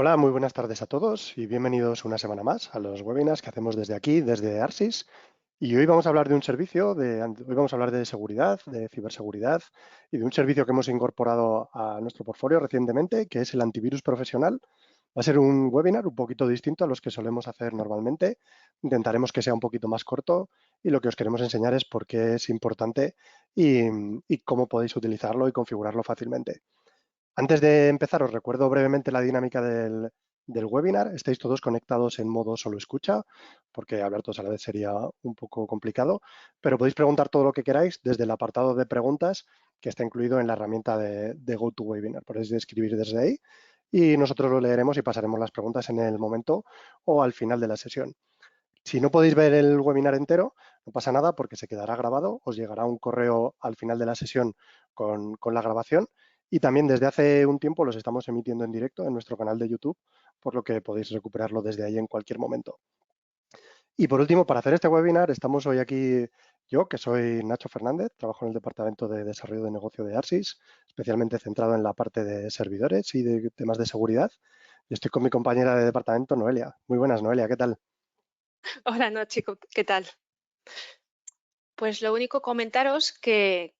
Hola, muy buenas tardes a todos y bienvenidos una semana más a los webinars que hacemos desde aquí, desde Arsis. Y hoy vamos a hablar de un servicio, hoy vamos a hablar de seguridad, de ciberseguridad y de un servicio que hemos incorporado a nuestro portfolio recientemente, que es el antivirus profesional. Va a ser un webinar un poquito distinto a los que solemos hacer normalmente. Intentaremos que sea un poquito más corto y lo que os queremos enseñar es por qué es importante y cómo podéis utilizarlo y configurarlo fácilmente. Antes de empezar, os recuerdo brevemente la dinámica del webinar. Estáis todos conectados en modo solo escucha, porque hablar todos a la vez sería un poco complicado, pero podéis preguntar todo lo que queráis desde el apartado de preguntas que está incluido en la herramienta de GoToWebinar. Podéis escribir desde ahí y nosotros lo leeremos y pasaremos las preguntas en el momento o al final de la sesión. Si no podéis ver el webinar entero, no pasa nada porque se quedará grabado, os llegará un correo al final de la sesión con la grabación y también desde hace un tiempo los estamos emitiendo en directo en nuestro canal de YouTube, por lo que podéis recuperarlo desde ahí en cualquier momento. Y por último, para hacer este webinar, estamos hoy aquí yo, que soy Nacho Fernández, trabajo en el Departamento de Desarrollo de Negocio de Arsis, especialmente centrado en la parte de servidores y de temas de seguridad. Y estoy con mi compañera de departamento, Noelia. Muy buenas, Noelia, ¿qué tal? Hola, no, chico, ¿qué tal? Pues lo único comentaros que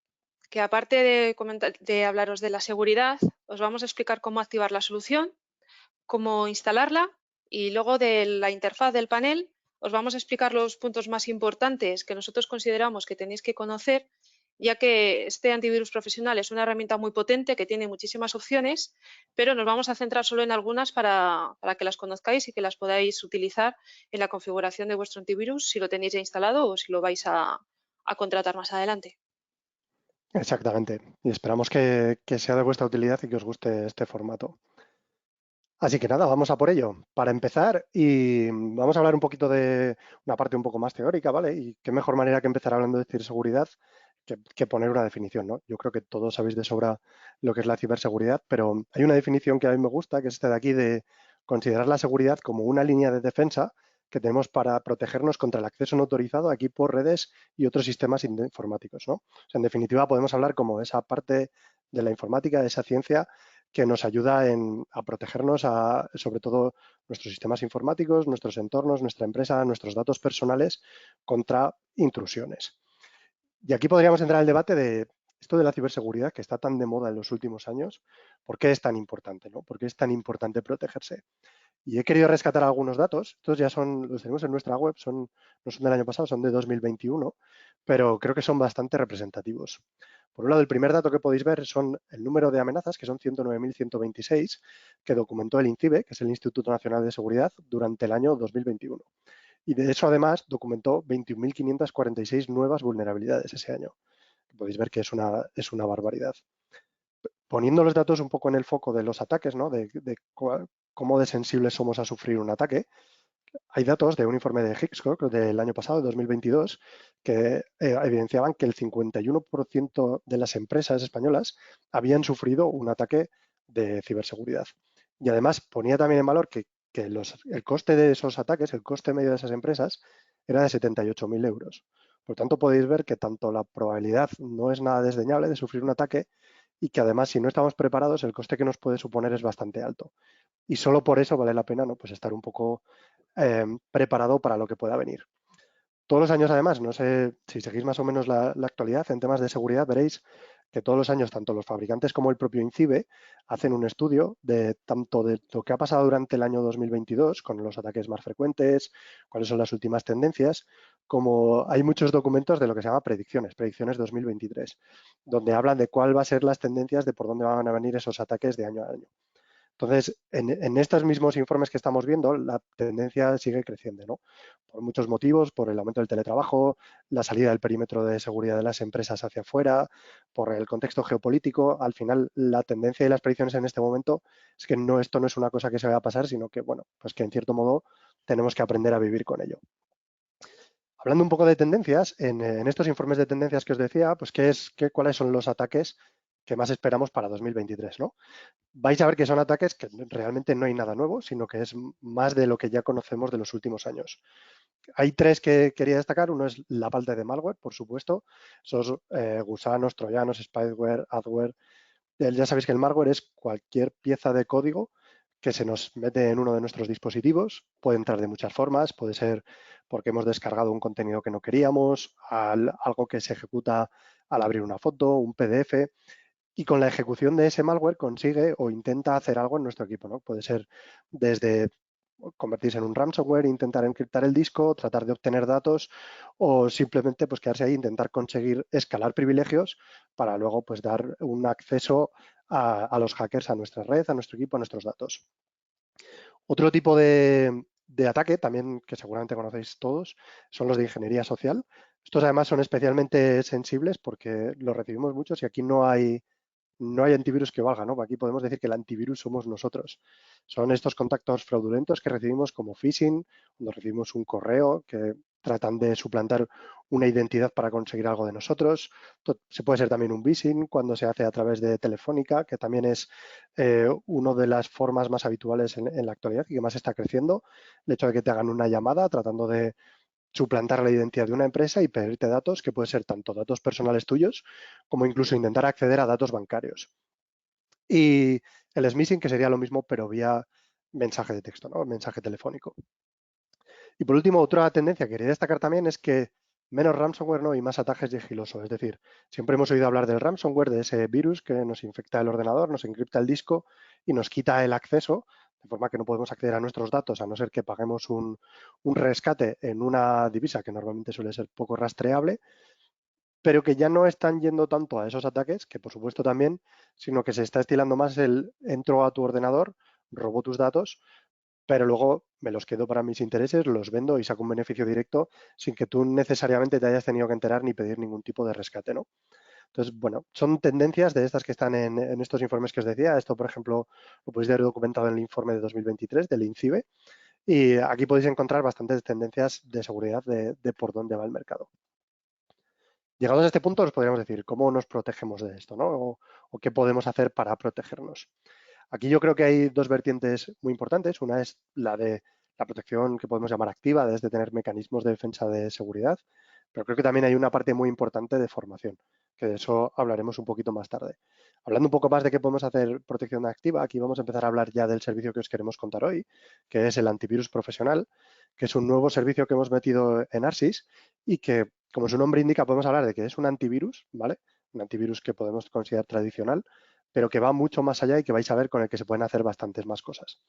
aparte de, de hablaros de la seguridad, os vamos a explicar cómo activar la solución, cómo instalarla y luego de la interfaz del panel os vamos a explicar los puntos más importantes que nosotros consideramos que tenéis que conocer, ya que este antivirus profesional es una herramienta muy potente que tiene muchísimas opciones, pero nos vamos a centrar solo en algunas para que las conozcáis y que las podáis utilizar en la configuración de vuestro antivirus si lo tenéis ya instalado o si lo vais a contratar más adelante. Exactamente. Y esperamos que sea de vuestra utilidad y que os guste este formato. Así que nada, vamos a por ello. Para empezar, y vamos a hablar un poquito de una parte un poco más teórica, ¿vale? Y qué mejor manera que empezar hablando de ciberseguridad que poner una definición, ¿no? Yo creo que todos sabéis de sobra lo que es la ciberseguridad, pero hay una definición que a mí me gusta, que es esta de aquí de considerar la seguridad como una línea de defensa que tenemos para protegernos contra el acceso no autorizado a equipos, redes y otros sistemas informáticos, ¿no? O sea, en definitiva, podemos hablar como esa parte de la informática, de esa ciencia que nos ayuda a protegernos sobre todo nuestros sistemas informáticos, nuestros entornos, nuestra empresa, nuestros datos personales contra intrusiones. Y aquí podríamos entrar al debate de esto de la ciberseguridad que está tan de moda en los últimos años, ¿por qué es tan importante? ¿No? ¿Por qué es tan importante protegerse? Y he querido rescatar algunos datos. Estos ya los tenemos en nuestra web, no son del año pasado, son de 2021, pero creo que son bastante representativos. Por un lado, el primer dato que podéis ver son el número de amenazas, que son 109.126, que documentó el INCIBE, que es el Instituto Nacional de Seguridad, durante el año 2021. Y de eso, además, documentó 21.546 nuevas vulnerabilidades ese año. Podéis ver que es una barbaridad. Poniendo los datos un poco en el foco de los ataques, ¿no? Cómo de sensibles somos a sufrir un ataque, hay datos de un informe de Hitchcock del año pasado, de 2022, que evidenciaban que el 51% de las empresas españolas habían sufrido un ataque de ciberseguridad. Y además ponía también en valor que el coste de esos ataques, el coste medio de esas empresas, era de 78.000 euros. Por tanto, podéis ver que tanto la probabilidad no es nada desdeñable de sufrir un ataque y que además, si no estamos preparados, el coste que nos puede suponer es bastante alto. Y solo por eso vale la pena, ¿no? Pues estar un poco preparado para lo que pueda venir. Todos los años, además, no sé si seguís más o menos la actualidad en temas de seguridad, veréis que todos los años, tanto los fabricantes como el propio INCIBE hacen un estudio de tanto de lo que ha pasado durante el año 2022 con los ataques más frecuentes, cuáles son las últimas tendencias, como hay muchos documentos de lo que se llama predicciones 2023, donde hablan de cuál va a ser las tendencias de por dónde van a venir esos ataques de año a año. Entonces, en estos mismos informes que estamos viendo, la tendencia sigue creciendo, ¿no? Por muchos motivos, por el aumento del teletrabajo, la salida del perímetro de seguridad de las empresas hacia afuera, por el contexto geopolítico. Al final, la tendencia y las predicciones en este momento es que esto no es una cosa que se vaya a pasar, sino que, bueno, pues que en cierto modo tenemos que aprender a vivir con ello. Hablando un poco de tendencias, en estos informes de tendencias que os decía, pues cuáles son los ataques que más esperamos para 2023, ¿no? Vais a ver que son ataques que realmente no hay nada nuevo, sino que es más de lo que ya conocemos de los últimos años. Hay tres que quería destacar. Uno es la falta de malware, por supuesto. Esos gusanos, troyanos, spyware, adware. Ya sabéis que el malware es cualquier pieza de código que se nos mete en uno de nuestros dispositivos. Puede entrar de muchas formas, puede ser porque hemos descargado un contenido que no queríamos, algo que se ejecuta al abrir una foto, un PDF, y con la ejecución de ese malware consigue o intenta hacer algo en nuestro equipo, ¿no? Puede ser desde convertirse en un ransomware, intentar encriptar el disco, tratar de obtener datos o simplemente pues quedarse ahí, intentar conseguir escalar privilegios para luego pues dar un acceso a los hackers a nuestra red, a nuestro equipo, a nuestros datos. Otro tipo de ataque, también que seguramente conocéis todos, son los de ingeniería social. Estos además son especialmente sensibles porque los recibimos muchos y aquí no hay antivirus que valga, ¿no? Aquí podemos decir que el antivirus somos nosotros. Son estos contactos fraudulentos que recibimos como phishing, cuando recibimos un correo que tratan de suplantar una identidad para conseguir algo de nosotros. Se puede ser también un phishing cuando se hace a través de Telefónica, que también es una de las formas más habituales en la actualidad y que más está creciendo. El hecho de que te hagan una llamada tratando de suplantar la identidad de una empresa y pedirte datos, que puede ser tanto datos personales tuyos como incluso intentar acceder a datos bancarios. Y el smishing, que sería lo mismo, pero vía mensaje de texto, ¿no? Mensaje telefónico. Y por último, otra tendencia que quería destacar también es que menos ransomware, ¿no? Y más ataques sigilosos. Es decir, siempre hemos oído hablar del ransomware, de ese virus que nos infecta el ordenador, nos encripta el disco y nos quita el acceso, de forma que no podemos acceder a nuestros datos, a no ser que paguemos un rescate en una divisa que normalmente suele ser poco rastreable, pero que ya no están yendo tanto a esos ataques, que por supuesto también, sino que se está estilando más el entro a tu ordenador, robo tus datos, pero luego me los quedo para mis intereses, los vendo y saco un beneficio directo sin que tú necesariamente te hayas tenido que enterar ni pedir ningún tipo de rescate, ¿no? Entonces, bueno, son tendencias de estas que están en estos informes que os decía. Esto, por ejemplo, lo podéis ver documentado en el informe de 2023 del INCIBE y aquí podéis encontrar bastantes tendencias de seguridad de por dónde va el mercado. Llegados a este punto, os podríamos decir cómo nos protegemos de esto, ¿no? O qué podemos hacer para protegernos. Aquí yo creo que hay dos vertientes muy importantes. Una es la de la protección que podemos llamar activa, desde tener mecanismos de defensa de seguridad, pero creo que también hay una parte muy importante de formación, que de eso hablaremos un poquito más tarde. Hablando un poco más de qué podemos hacer protección activa, aquí vamos a empezar a hablar ya del servicio que os queremos contar hoy, que es el antivirus profesional, que es un nuevo servicio que hemos metido en Arsis y que, como su nombre indica, podemos hablar de que es un antivirus, ¿vale? Un antivirus que podemos considerar tradicional, pero que va mucho más allá y que vais a ver con el que se pueden hacer bastantes más cosas.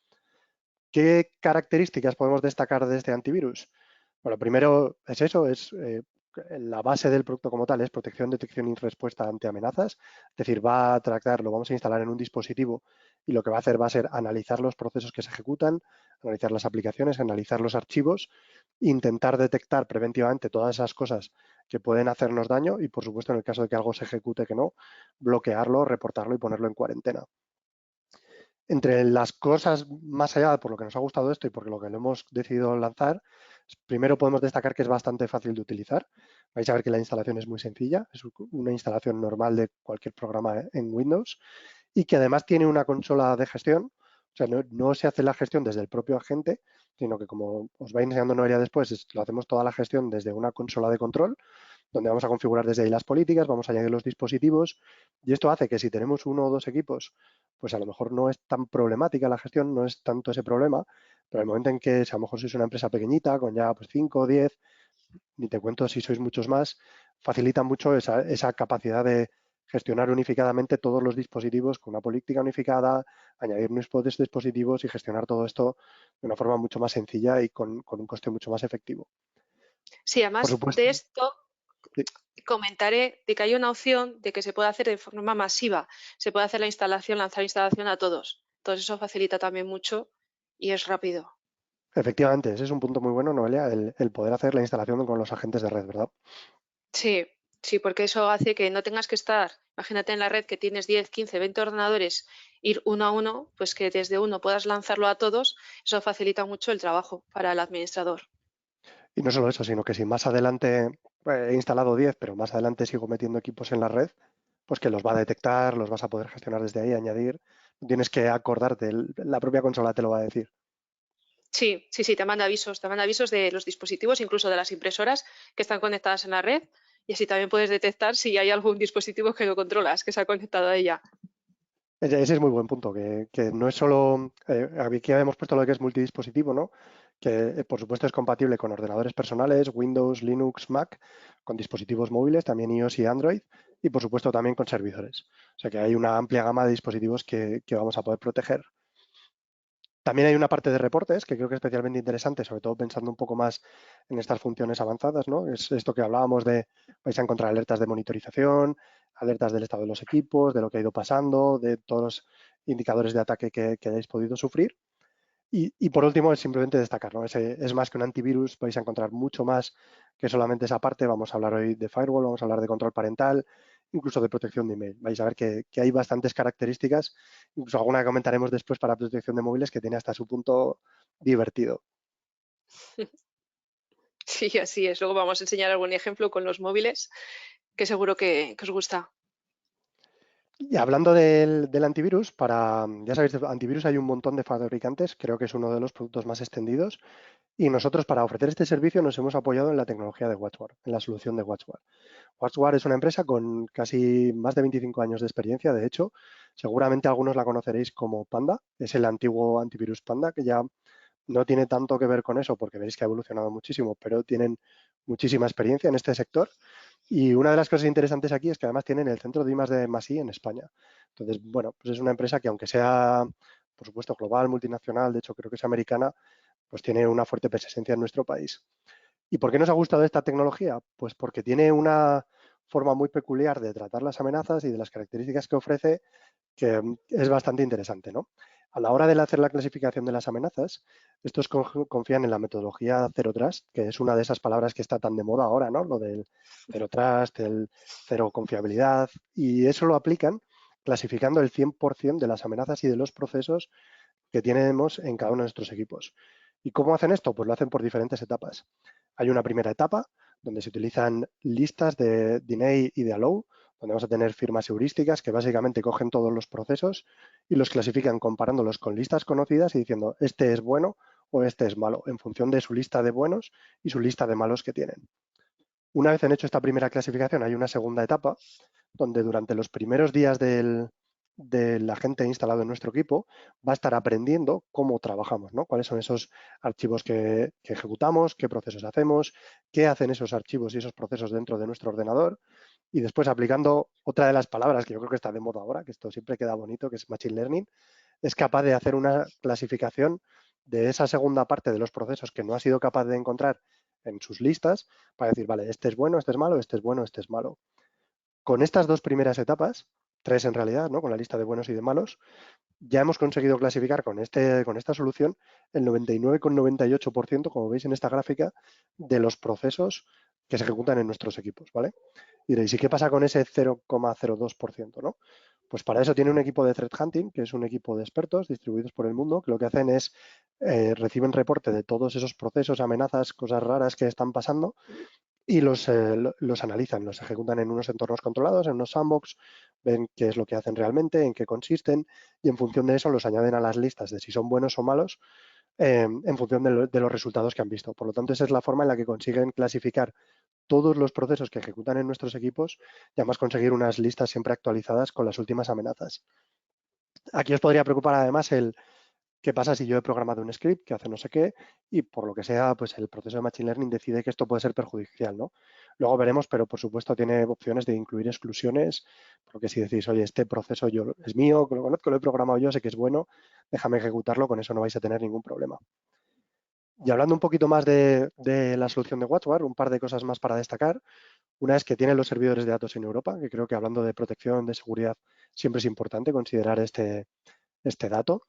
¿Qué características podemos destacar de este antivirus? Bueno, primero es eso, es la base del producto como tal, es protección, detección y respuesta ante amenazas. Es decir, va a tratar, lo vamos a instalar en un dispositivo y lo que va a hacer va a ser analizar los procesos que se ejecutan, analizar las aplicaciones, analizar los archivos, intentar detectar preventivamente todas esas cosas que pueden hacernos daño y, por supuesto, en el caso de que algo se ejecute que no, bloquearlo, reportarlo y ponerlo en cuarentena. Entre las cosas más allá, por lo que nos ha gustado esto y por lo que lo hemos decidido lanzar, primero podemos destacar que es bastante fácil de utilizar. Vais a ver que la instalación es muy sencilla, es una instalación normal de cualquier programa en Windows y que además tiene una consola de gestión. O sea, no se hace la gestión desde el propio agente, sino que como os va enseñando Noelia después, lo hacemos toda la gestión desde una consola de control donde vamos a configurar desde ahí las políticas, vamos a añadir los dispositivos y esto hace que si tenemos uno o dos equipos, pues a lo mejor no es tan problemática la gestión, no es tanto ese problema, pero el momento en que si a lo mejor sois una empresa pequeñita con ya pues 5 o 10, ni te cuento si sois muchos más, facilita mucho esa capacidad de gestionar unificadamente todos los dispositivos con una política unificada, añadir nuevos dispositivos y gestionar todo esto de una forma mucho más sencilla y con un coste mucho más efectivo. Sí, Por además supuesto, de esto, comentaré de que hay una opción de que se puede hacer de forma masiva. Se puede hacer la instalación, lanzar instalación a todos. Entonces eso facilita también mucho y es rápido. efectivamente, ese es un punto muy bueno, Noelia, el poder hacer la instalación con los agentes de red, ¿verdad? Sí, sí, porque eso hace que no tengas que estar, imagínate en la red que tienes 10, 15, 20 ordenadores, ir uno a uno, pues que desde uno puedas lanzarlo a todos, eso facilita mucho el trabajo para el administrador. Y no solo eso, sino que si más adelante he instalado 10, pero más adelante sigo metiendo equipos en la red, pues que los va a detectar, los vas a poder gestionar desde ahí, añadir. No tienes que acordarte, la propia consola te lo va a decir. Sí, sí, sí, te manda avisos de los dispositivos, incluso de las impresoras que están conectadas en la red, y así también puedes detectar si hay algún dispositivo que no controlas, que se ha conectado a ella. Ese es muy buen punto, que no es solo, aquí habíamos puesto lo que es multidispositivo, ¿no? Que por supuesto es compatible con ordenadores personales, Windows, Linux, Mac, con dispositivos móviles, también iOS y Android, y por supuesto también con servidores. O sea que hay una amplia gama de dispositivos que vamos a poder proteger. También hay una parte de reportes que creo que es especialmente interesante, sobre todo pensando un poco más en estas funciones avanzadas, ¿no? Es esto que hablábamos de, vais a encontrar alertas de monitorización, alertas del estado de los equipos, de lo que ha ido pasando, de todos los indicadores de ataque que hayáis podido sufrir. Y por último, es simplemente destacar, ¿no? Es más que un antivirus, vais a encontrar mucho más que solamente esa parte. Vamos a hablar hoy de firewall, vamos a hablar de control parental, incluso de protección de email. Vais a ver que hay bastantes características, incluso alguna que comentaremos después para protección de móviles que tiene hasta su punto divertido. Sí, así es. Luego vamos a enseñar algún ejemplo con los móviles, que seguro que os gusta. Y hablando del antivirus, ya sabéis, de antivirus hay un montón de fabricantes, creo que es uno de los productos más extendidos. Y nosotros, para ofrecer este servicio, nos hemos apoyado en la tecnología de WatchGuard, en la solución de WatchGuard. WatchGuard es una empresa con casi más de 25 años de experiencia. De hecho, seguramente algunos la conoceréis como Panda. Es el antiguo antivirus Panda, que ya no tiene tanto que ver con eso, porque veréis que ha evolucionado muchísimo, pero tienen muchísima experiencia en este sector. Y una de las cosas interesantes aquí es que además tienen el centro de I+D+I en España. Entonces, bueno, pues es una empresa que aunque sea, por supuesto, global, multinacional, de hecho creo que es americana, pues tiene una fuerte presencia en nuestro país. ¿Y por qué nos ha gustado esta tecnología? Pues porque tiene una forma muy peculiar de tratar las amenazas y de las características que ofrece que es bastante interesante, ¿no? A la hora de hacer la clasificación de las amenazas, estos confían en la metodología Zero Trust, que es una de esas palabras que está tan de moda ahora, ¿no? Lo del Zero Trust, el cero confiabilidad, y eso lo aplican clasificando el 100% de las amenazas y de los procesos que tenemos en cada uno de nuestros equipos. ¿Y cómo hacen esto? Pues lo hacen por diferentes etapas. Hay una primera etapa donde se utilizan listas de deny y de allow, donde vamos a tener firmas heurísticas que básicamente cogen todos los procesos y los clasifican comparándolos con listas conocidas y diciendo este es bueno o este es malo, en función de su lista de buenos y su lista de malos que tienen. Una vez han hecho esta primera clasificación, hay una segunda etapa donde durante los primeros días del agente instalado en nuestro equipo va a estar aprendiendo cómo trabajamos, ¿no? Cuáles son esos archivos que ejecutamos, qué procesos hacemos, qué hacen esos archivos y esos procesos dentro de nuestro ordenador. Y después aplicando otra de las palabras que yo creo que está de moda ahora, que esto siempre queda bonito, que es Machine Learning, es capaz de hacer una clasificación de esa segunda parte de los procesos que no ha sido capaz de encontrar en sus listas para decir, vale, este es bueno, este es malo, este es bueno, este es malo. Con estas dos primeras etapas, tres en realidad, ¿no? Con la lista de buenos y de malos, ya hemos conseguido clasificar con esta solución el 99,98%, como veis en esta gráfica, de los procesos que se ejecutan en nuestros equipos, ¿vale? Y diréis, ¿y qué pasa con ese 0,02%, ¿no? Pues para eso tiene un equipo de threat hunting, que es un equipo de expertos distribuidos por el mundo, que lo que hacen es reciben reporte de todos esos procesos, amenazas, cosas raras que están pasando y los analizan, los ejecutan en unos entornos controlados, en unos sandbox, ven qué es lo que hacen realmente, en qué consisten y en función de eso los añaden a las listas de si son buenos o malos en función de los resultados que han visto. Por lo tanto, esa es la forma en la que consiguen clasificar todos los procesos que ejecutan en nuestros equipos y además conseguir unas listas siempre actualizadas con las últimas amenazas. Aquí os podría preocupar además el qué pasa si yo he programado un script que hace no sé qué y por lo que sea, pues el proceso de Machine Learning decide que esto puede ser perjudicial, ¿no? Luego veremos, pero por supuesto tiene opciones de incluir exclusiones, porque si decís, oye, este proceso yo es mío, lo conozco, lo he programado yo, sé que es bueno, déjame ejecutarlo, con eso no vais a tener ningún problema. Y hablando un poquito más de la solución de WatchGuard, un par de cosas más para destacar. Una es que tiene los servidores de datos en Europa, que creo que hablando de protección, de seguridad, siempre es importante considerar este dato,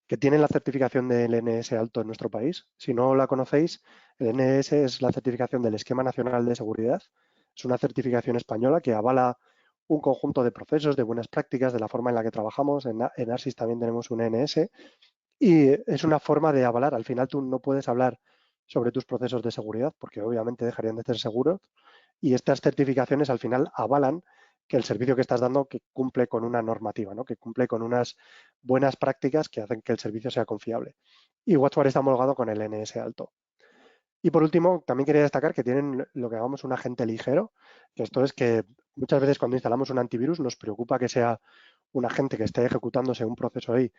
que tienen la certificación del NS alto en nuestro país. Si no la conocéis, el NS es la certificación del Esquema Nacional de Seguridad. Es una certificación española que avala un conjunto de procesos, de buenas prácticas, de la forma en la que trabajamos. En ARSIS también tenemos un NS y es una forma de avalar. Al final tú no puedes hablar sobre tus procesos de seguridad porque obviamente dejarían de ser seguros y estas certificaciones al final avalan que el servicio que estás dando que cumple con una normativa, ¿no? Que cumple con unas buenas prácticas que hacen que el servicio sea confiable. Y WatchGuard está homologado con el NS alto. Y por último, también quería destacar que tienen lo que llamamos un agente ligero, que esto es que muchas veces cuando instalamos un antivirus nos preocupa que sea un agente que esté ejecutándose un proceso ahí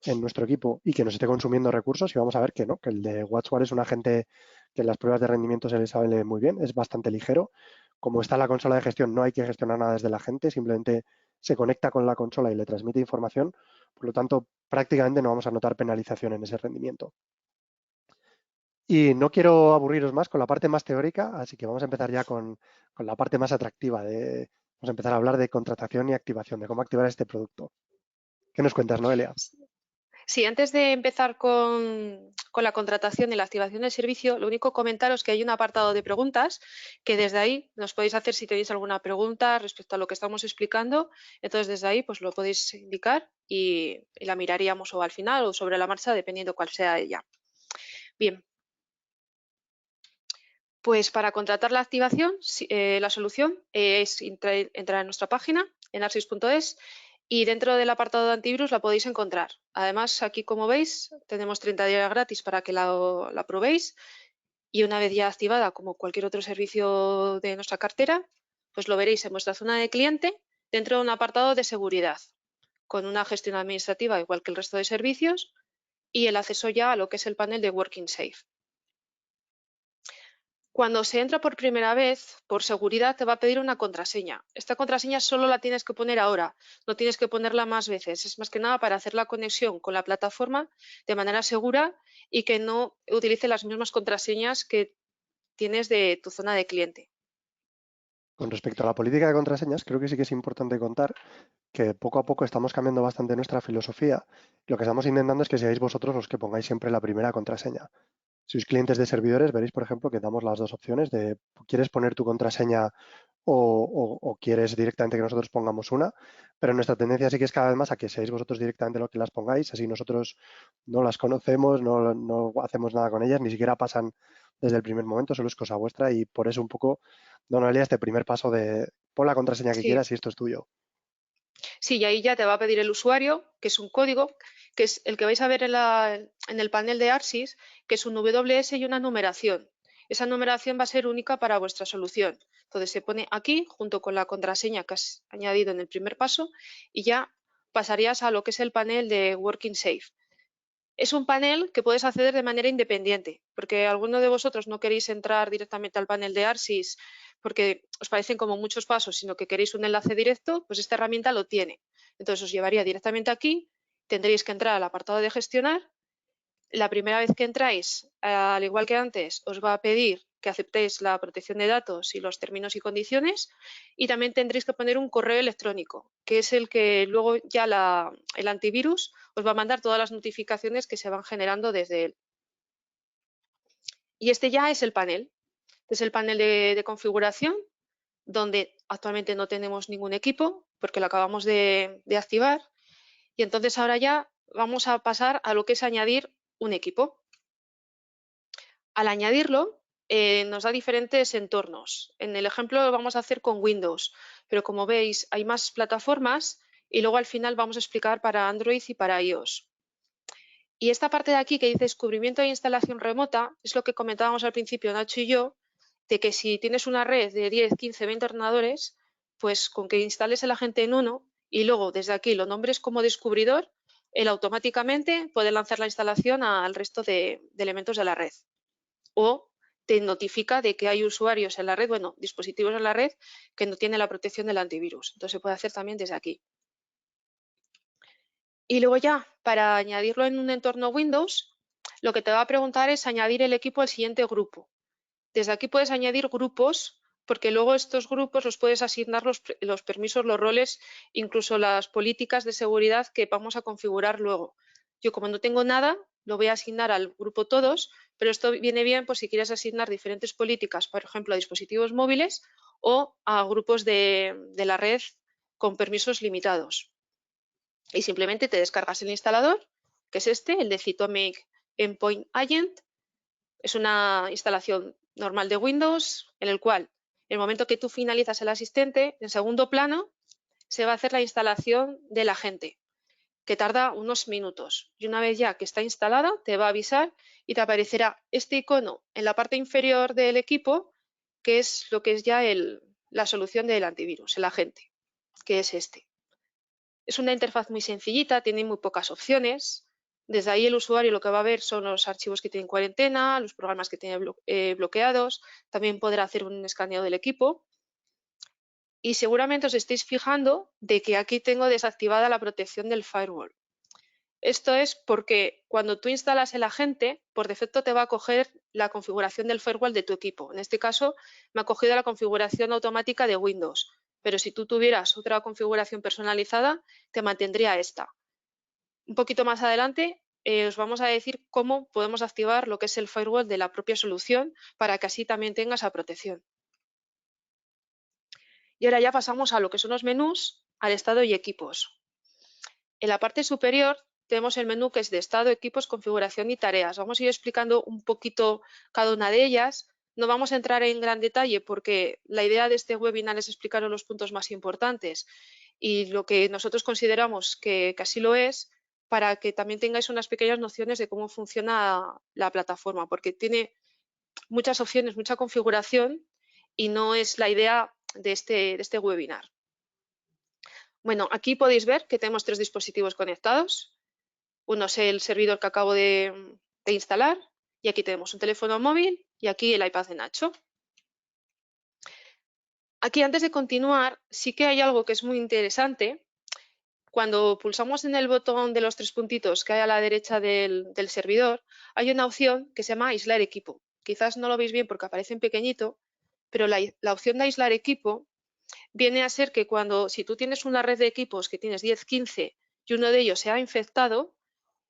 en nuestro equipo y que nos esté consumiendo recursos y vamos a ver que no, que el de WatchWare es un agente que en las pruebas de rendimiento se le sale muy bien, es bastante ligero. Como está en la consola de gestión, no hay que gestionar nada desde el agente, simplemente se conecta con la consola y le transmite información. Por lo tanto, prácticamente no vamos a notar penalización en ese rendimiento. Y no quiero aburriros más con la parte más teórica, así que vamos a empezar ya con la parte más atractiva. Vamos a empezar a hablar de contratación y activación, de cómo activar este producto. ¿Qué nos cuentas, Noelia? Sí, antes de empezar con la contratación y la activación del servicio, lo único comentaros que hay un apartado de preguntas que desde ahí nos podéis hacer si tenéis alguna pregunta respecto a lo que estamos explicando. Entonces, desde ahí pues lo podéis indicar y la miraríamos o al final o sobre la marcha, dependiendo cuál sea ella. Bien, pues para contratar la activación, la solución es entrar en nuestra página, en arsis.es, y dentro del apartado de antivirus la podéis encontrar. Además, aquí como veis, tenemos 30 días gratis para que la probéis y una vez ya activada, como cualquier otro servicio de nuestra cartera, pues lo veréis en vuestra zona de cliente dentro de un apartado de seguridad, con una gestión administrativa igual que el resto de servicios y el acceso ya a lo que es el panel de Working Safe. Cuando se entra por primera vez, por seguridad te va a pedir una contraseña. Esta contraseña solo la tienes que poner ahora, no tienes que ponerla más veces. Es más que nada para hacer la conexión con la plataforma de manera segura y que no utilice las mismas contraseñas que tienes de tu zona de cliente. Con respecto a la política de contraseñas, creo que sí que es importante contar que poco a poco estamos cambiando bastante nuestra filosofía. Lo que estamos intentando es que seáis vosotros los que pongáis siempre la primera contraseña. Si sois clientes de servidores, veréis, por ejemplo, que damos las dos opciones de ¿quieres poner tu contraseña o quieres directamente que nosotros pongamos una? Pero nuestra tendencia sí que es cada vez más a que seáis vosotros directamente los que las pongáis, así nosotros no las conocemos, no hacemos nada con ellas, ni siquiera pasan desde el primer momento, solo es cosa vuestra y por eso un poco, Don Elia, este primer paso de pon la contraseña que Sí, quieras y esto es tuyo. sí, y ahí ya te va a pedir el usuario, que es un código, que es el que vais a ver en el panel de ARSIS, que es un WS y una numeración. Esa numeración va a ser única para vuestra solución. Entonces se pone aquí junto con la contraseña que has añadido en el primer paso y ya pasarías a lo que es el panel de Working Safe. Es un panel que puedes acceder de manera independiente, porque alguno de vosotros no queréis entrar directamente al panel de ARSIS porque os parecen como muchos pasos, sino que queréis un enlace directo, pues esta herramienta lo tiene. Entonces os llevaría directamente aquí, tendréis que entrar al apartado de gestionar. La primera vez que entráis, al igual que antes, os va a pedir que aceptéis la protección de datos y los términos y condiciones y también tendréis que poner un correo electrónico, que es el que luego ya el antivirus os va a mandar todas las notificaciones que se van generando desde él. Y este ya es el panel. Este es el panel de configuración, donde actualmente no tenemos ningún equipo porque lo acabamos de activar. Y entonces ahora ya vamos a pasar a lo que es añadir un equipo. Al añadirlo, nos da diferentes entornos. En el ejemplo lo vamos a hacer con Windows, pero como veis hay más plataformas y luego al final vamos a explicar para Android y para iOS. Y esta parte de aquí que dice descubrimiento e instalación remota es lo que comentábamos al principio Nacho y yo, de que si tienes una red de 10, 15, 20 ordenadores, pues con que instales el agente en uno y luego desde aquí lo nombres como descubridor, él automáticamente puede lanzar la instalación al resto de elementos de la red. O te notifica de que hay usuarios en la red, bueno, dispositivos en la red que no tienen la protección del antivirus. Entonces se puede hacer también desde aquí. Y luego ya, para añadirlo en un entorno Windows, lo que te va a preguntar es añadir el equipo al siguiente grupo. Desde aquí puedes añadir grupos, porque luego estos grupos los puedes asignar los permisos, los roles, incluso las políticas de seguridad que vamos a configurar luego. Yo como no tengo nada, lo voy a asignar al grupo todos, pero esto viene bien pues si quieres asignar diferentes políticas, por ejemplo, a dispositivos móviles o a grupos de la red con permisos limitados. Y simplemente te descargas el instalador, que es este, el de Cytomic Endpoint Agent. Es una instalación normal de Windows en el cual, en el momento que tú finalizas el asistente, en segundo plano, se va a hacer la instalación del agente, que tarda unos minutos. Y una vez ya que está instalada, te va a avisar y te aparecerá este icono en la parte inferior del equipo, que es lo que es ya la solución del antivirus, el agente, que es este. Es una interfaz muy sencillita, tiene muy pocas opciones. Desde ahí el usuario lo que va a ver son los archivos que tienen cuarentena, los programas que tiene bloqueados, también podrá hacer un escaneo del equipo. Y seguramente os estéis fijando de que aquí tengo desactivada la protección del firewall. Esto es porque cuando tú instalas el agente, por defecto te va a coger la configuración del firewall de tu equipo. En este caso, me ha cogido la configuración automática de Windows, pero si tú tuvieras otra configuración personalizada, te mantendría esta. Un poquito más adelante os vamos a decir cómo podemos activar lo que es el firewall de la propia solución para que así también tenga esa protección. Y ahora ya pasamos a lo que son los menús, al estado y equipos. En la parte superior tenemos el menú que es de estado, equipos, configuración y tareas. Vamos a ir explicando un poquito cada una de ellas. No vamos a entrar en gran detalle porque la idea de este webinar es explicaros los puntos más importantes y lo que nosotros consideramos que así lo es, para que también tengáis unas pequeñas nociones de cómo funciona la plataforma, porque tiene muchas opciones, mucha configuración y no es la idea de este webinar. Bueno, aquí podéis ver que tenemos 3 dispositivos conectados. Uno es el servidor que acabo de instalar y aquí tenemos un teléfono móvil y aquí el iPad de Nacho. Aquí, antes de continuar, sí que hay algo que es muy interesante. Cuando pulsamos en el botón de los 3 puntitos que hay a la derecha del servidor, hay una opción que se llama aislar equipo. Quizás no lo veis bien porque aparece en pequeñito, pero la opción de aislar equipo viene a ser que si tú tienes una red de equipos que tienes 10, 15 y uno de ellos se ha infectado,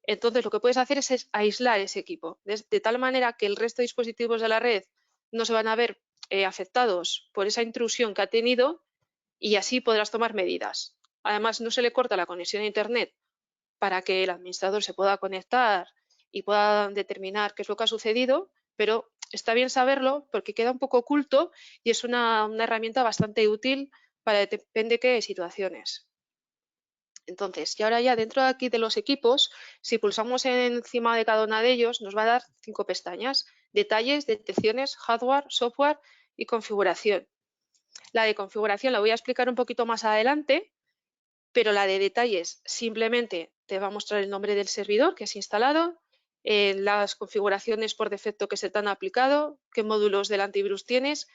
entonces lo que puedes hacer es aislar ese equipo, de tal manera que el resto de dispositivos de la red no se van a ver afectados por esa intrusión que ha tenido y así podrás tomar medidas. Además, no se le corta la conexión a Internet para que el administrador se pueda conectar y pueda determinar qué es lo que ha sucedido, pero está bien saberlo porque queda un poco oculto y es una herramienta bastante útil para depende de qué situaciones. Entonces, y ahora ya dentro de aquí de los equipos, si pulsamos encima de cada una de ellos, nos va a dar 5 pestañas: detalles, detecciones, hardware, software y configuración. La de configuración la voy a explicar un poquito más adelante, pero la de detalles simplemente te va a mostrar el nombre del servidor que has instalado, las configuraciones por defecto que se te han aplicado, qué módulos del antivirus tienes,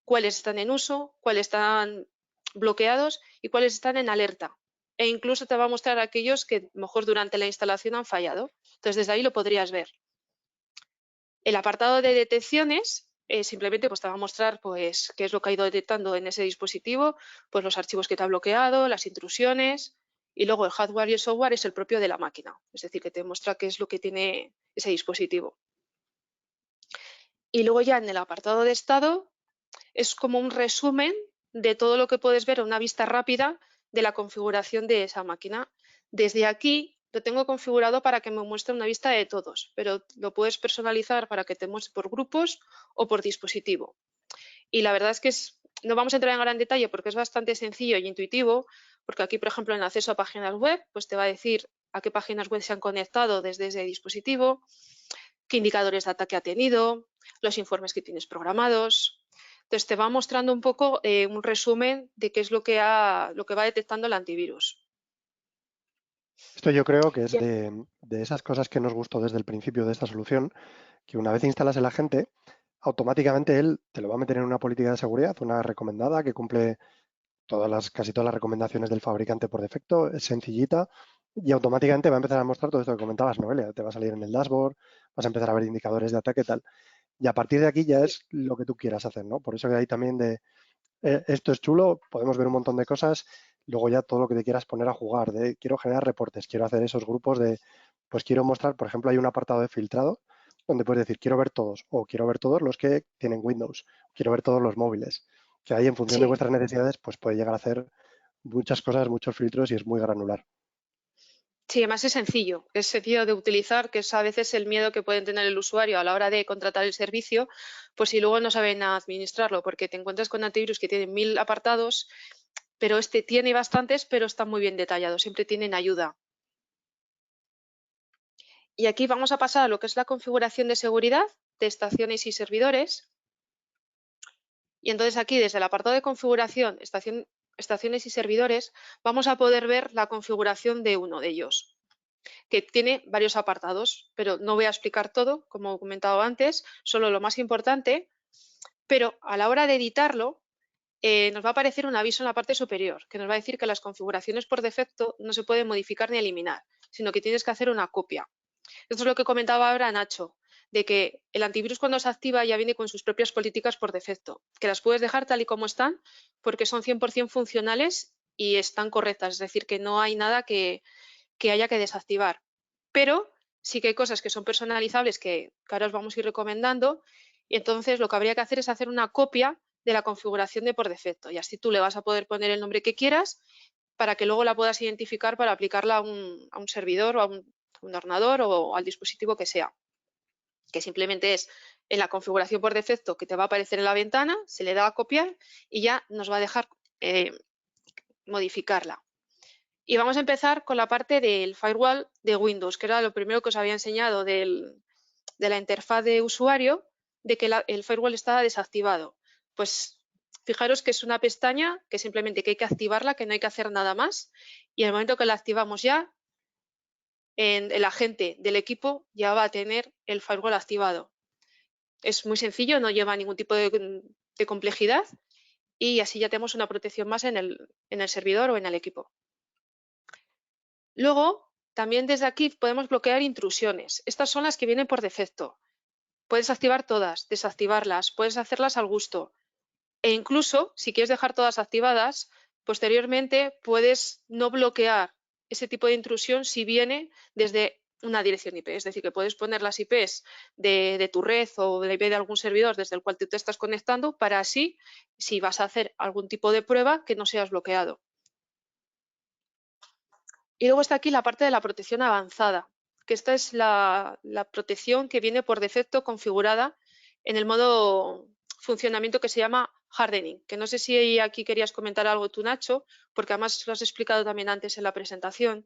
cuáles están en uso, cuáles están bloqueados y cuáles están en alerta. E incluso te va a mostrar aquellos que a lo mejor durante la instalación han fallado. Entonces, desde ahí lo podrías ver. El apartado de detecciones simplemente pues, te va a mostrar pues, qué es lo que ha ido detectando en ese dispositivo, pues los archivos que te ha bloqueado, las intrusiones, y luego el hardware y el software es el propio de la máquina, es decir, que te muestra qué es lo que tiene ese dispositivo. Y luego ya en el apartado de estado es como un resumen de todo lo que puedes ver a una vista rápida de la configuración de esa máquina. Desde aquí lo tengo configurado para que me muestre una vista de todos, pero lo puedes personalizar para que te muestre por grupos o por dispositivo. Y la verdad es que no vamos a entrar en gran detalle porque es bastante sencillo y intuitivo, porque aquí, por ejemplo, en acceso a páginas web, pues te va a decir a qué páginas web se han conectado desde ese dispositivo, qué indicadores de ataque ha tenido, los informes que tienes programados. Entonces te va mostrando un poco un resumen de qué es lo que va detectando el antivirus. Esto yo creo que es de esas cosas que nos gustó desde el principio de esta solución, que una vez instalas el agente, automáticamente él te lo va a meter en una política de seguridad, una recomendada que cumple casi todas las recomendaciones del fabricante por defecto, es sencillita y automáticamente va a empezar a mostrar todo esto que comentabas, Noelia. Te va a salir en el dashboard, vas a empezar a ver indicadores de ataque y tal. Y a partir de aquí ya es lo que tú quieras hacer, ¿no? Por eso que hay también esto es chulo, podemos ver un montón de cosas, luego ya todo lo que te quieras poner a jugar, de quiero generar reportes, quiero hacer esos grupos pues quiero mostrar, por ejemplo, hay un apartado de filtrado donde puedes decir quiero ver todos o quiero ver todos los que tienen Windows, quiero ver todos los móviles, que ahí en función de Sí. vuestras necesidades pues puede llegar a hacer muchas cosas, muchos filtros y es muy granular. Sí, además es sencillo de utilizar, que es a veces el miedo que puede tener el usuario a la hora de contratar el servicio, pues si luego no saben administrarlo, porque te encuentras con antivirus que tienen 1000 apartados, pero este tiene bastantes, pero está muy bien detallado, siempre tienen ayuda. Y aquí vamos a pasar a lo que es la configuración de seguridad de estaciones y servidores. Y entonces aquí, desde el apartado de configuración, estaciones y servidores, vamos a poder ver la configuración de uno de ellos, que tiene varios apartados, pero no voy a explicar todo, como he comentado antes, solo lo más importante, pero a la hora de editarlo, nos va a aparecer un aviso en la parte superior, que nos va a decir que las configuraciones por defecto no se pueden modificar ni eliminar, sino que tienes que hacer una copia. Esto es lo que comentaba ahora Nacho, de que el antivirus cuando se activa ya viene con sus propias políticas por defecto, que las puedes dejar tal y como están porque son 100% funcionales y están correctas, es decir, que no hay nada que haya que desactivar. Pero sí que hay cosas que son personalizables que ahora os vamos a ir recomendando y entonces lo que habría que hacer es hacer una copia de la configuración de por defecto y así tú le vas a poder poner el nombre que quieras para que luego la puedas identificar para aplicarla a un servidor o a un ordenador o al dispositivo que sea, que simplemente es en la configuración por defecto que te va a aparecer en la ventana, se le da a copiar y ya nos va a dejar modificarla. Y vamos a empezar con la parte del firewall de Windows, que era lo primero que os había enseñado de la interfaz de usuario, de que el firewall estaba desactivado. Pues fijaros que es una pestaña que simplemente que hay que activarla, que no hay que hacer nada más. Y en el momento que la activamos ya, el agente del equipo ya va a tener el firewall activado. Es muy sencillo, no lleva ningún tipo de complejidad y así ya tenemos una protección más en el servidor o en el equipo. Luego, también desde aquí podemos bloquear intrusiones. Estas son las que vienen por defecto. Puedes activar todas, desactivarlas, puedes hacerlas al gusto. E incluso, si quieres dejar todas activadas, posteriormente puedes no bloquear ese tipo de intrusión si viene desde una dirección IP. Es decir, que puedes poner las IPs de tu red o de la IP de algún servidor desde el cual tú te estás conectando para así, si vas a hacer algún tipo de prueba, que no seas bloqueado. Y luego está aquí la parte de la protección avanzada, que esta es la protección que viene por defecto configurada en el modo funcionamiento que se llama hardening, que no sé si aquí querías comentar algo tú, Nacho, porque además lo has explicado también antes en la presentación.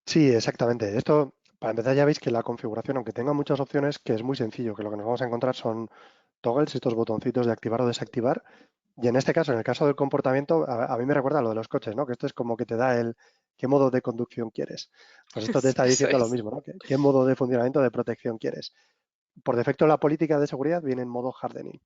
Sí, exactamente. Esto, para empezar, ya veis que la configuración, aunque tenga muchas opciones, que es muy sencillo, que lo que nos vamos a encontrar son toggles, estos botoncitos de activar o desactivar. Y en este caso, en el caso del comportamiento, a mí me recuerda a lo de los coches, ¿no? Que esto es como que te da el qué modo de conducción quieres. Pues esto te está Eso diciendo lo es. mismo, ¿no? ¿Qué modo de funcionamiento de protección quieres? Por defecto, la política de seguridad viene en modo hardening.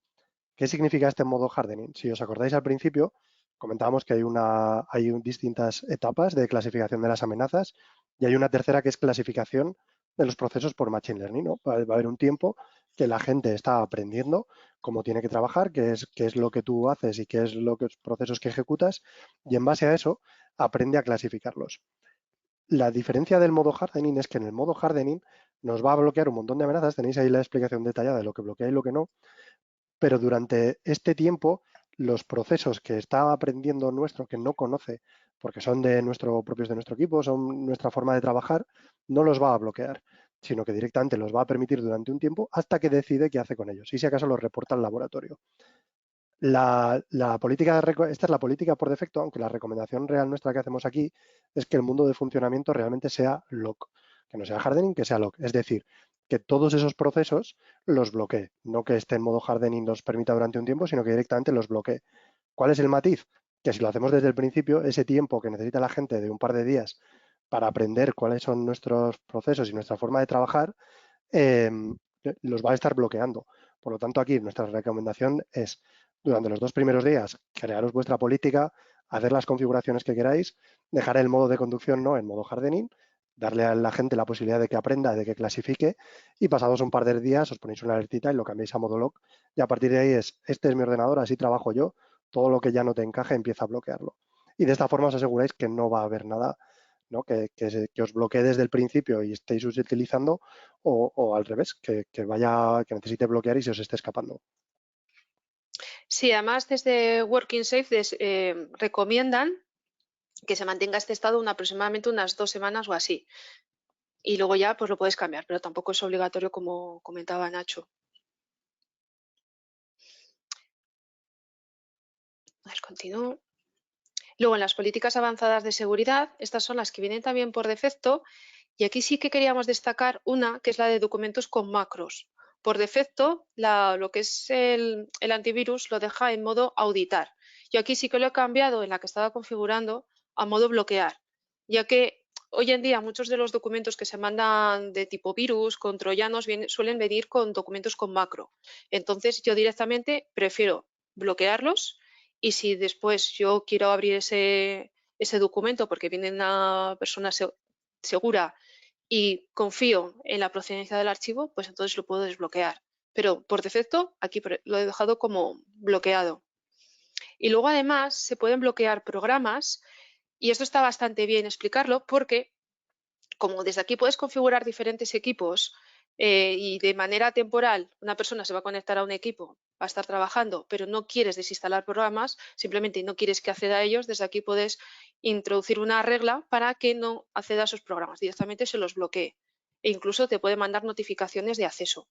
¿Qué significa este modo hardening? Si os acordáis al principio, comentábamos que hay distintas etapas de clasificación de las amenazas y hay una tercera que es clasificación de los procesos por Machine Learning, ¿no? Va a haber un tiempo que la gente está aprendiendo cómo tiene que trabajar, qué es lo que tú haces y qué es los procesos que ejecutas, y en base a eso aprende a clasificarlos. La diferencia del modo hardening es que en el modo hardening nos va a bloquear un montón de amenazas, tenéis ahí la explicación detallada de lo que bloquea y lo que no, pero durante este tiempo los procesos que está aprendiendo nuestro, que no conoce, porque son propios de nuestro equipo, son nuestra forma de trabajar, no los va a bloquear, sino que directamente los va a permitir durante un tiempo hasta que decide qué hace con ellos y si acaso los reporta al laboratorio. Esta es la política por defecto, aunque la recomendación real nuestra que hacemos aquí es que el mundo de funcionamiento realmente sea lock, que no sea hardening, que sea lock. Es decir, que todos esos procesos los bloquee, no que esté en modo hardening los permita durante un tiempo, sino que directamente los bloquee. ¿Cuál es el matiz? Que si lo hacemos desde el principio, ese tiempo que necesita la gente de un par de días para aprender cuáles son nuestros procesos y nuestra forma de trabajar, eh, los va a estar bloqueando. Por lo tanto, aquí nuestra recomendación es, durante los 2 primeros días, crearos vuestra política, hacer las configuraciones que queráis, dejar el modo de conducción no en modo hardening, darle a la gente la posibilidad de que aprenda, de que clasifique, y pasados un par de días os ponéis una alertita y lo cambiéis a modo lock, y a partir de ahí este es mi ordenador, así trabajo yo, todo lo que ya no te encaje empieza a bloquearlo. Y de esta forma os aseguráis que no va a haber nada, ¿no? Que os bloquee desde el principio y estéis utilizando, o al revés, que necesite bloquear y se os esté escapando. Sí, además desde Working Safe recomiendan que se mantenga este estado aproximadamente unas 2 semanas o así. Y luego ya pues lo puedes cambiar, pero tampoco es obligatorio como comentaba Nacho. A ver, continúo. Luego, en las políticas avanzadas de seguridad, estas son las que vienen también por defecto. Y aquí sí que queríamos destacar una, que es la de documentos con macros. Por defecto, lo que es el antivirus lo deja en modo auditar. Yo aquí sí que lo he cambiado en la que estaba configurando a modo bloquear, ya que hoy en día muchos de los documentos que se mandan de tipo virus con troyanos suelen venir con documentos con macro. Entonces yo directamente prefiero bloquearlos y si después yo quiero abrir ese documento porque viene una persona segura y confío en la procedencia del archivo, pues entonces lo puedo desbloquear. Pero por defecto aquí lo he dejado como bloqueado. Y luego además se pueden bloquear programas y esto está bastante bien explicarlo porque como desde aquí puedes configurar diferentes equipos y de manera temporal una persona se va a conectar a un equipo, va a estar trabajando, pero no quieres desinstalar programas, simplemente no quieres que acceda a ellos, desde aquí puedes introducir una regla para que no acceda a esos programas, directamente se los bloquee e incluso te puede mandar notificaciones de acceso.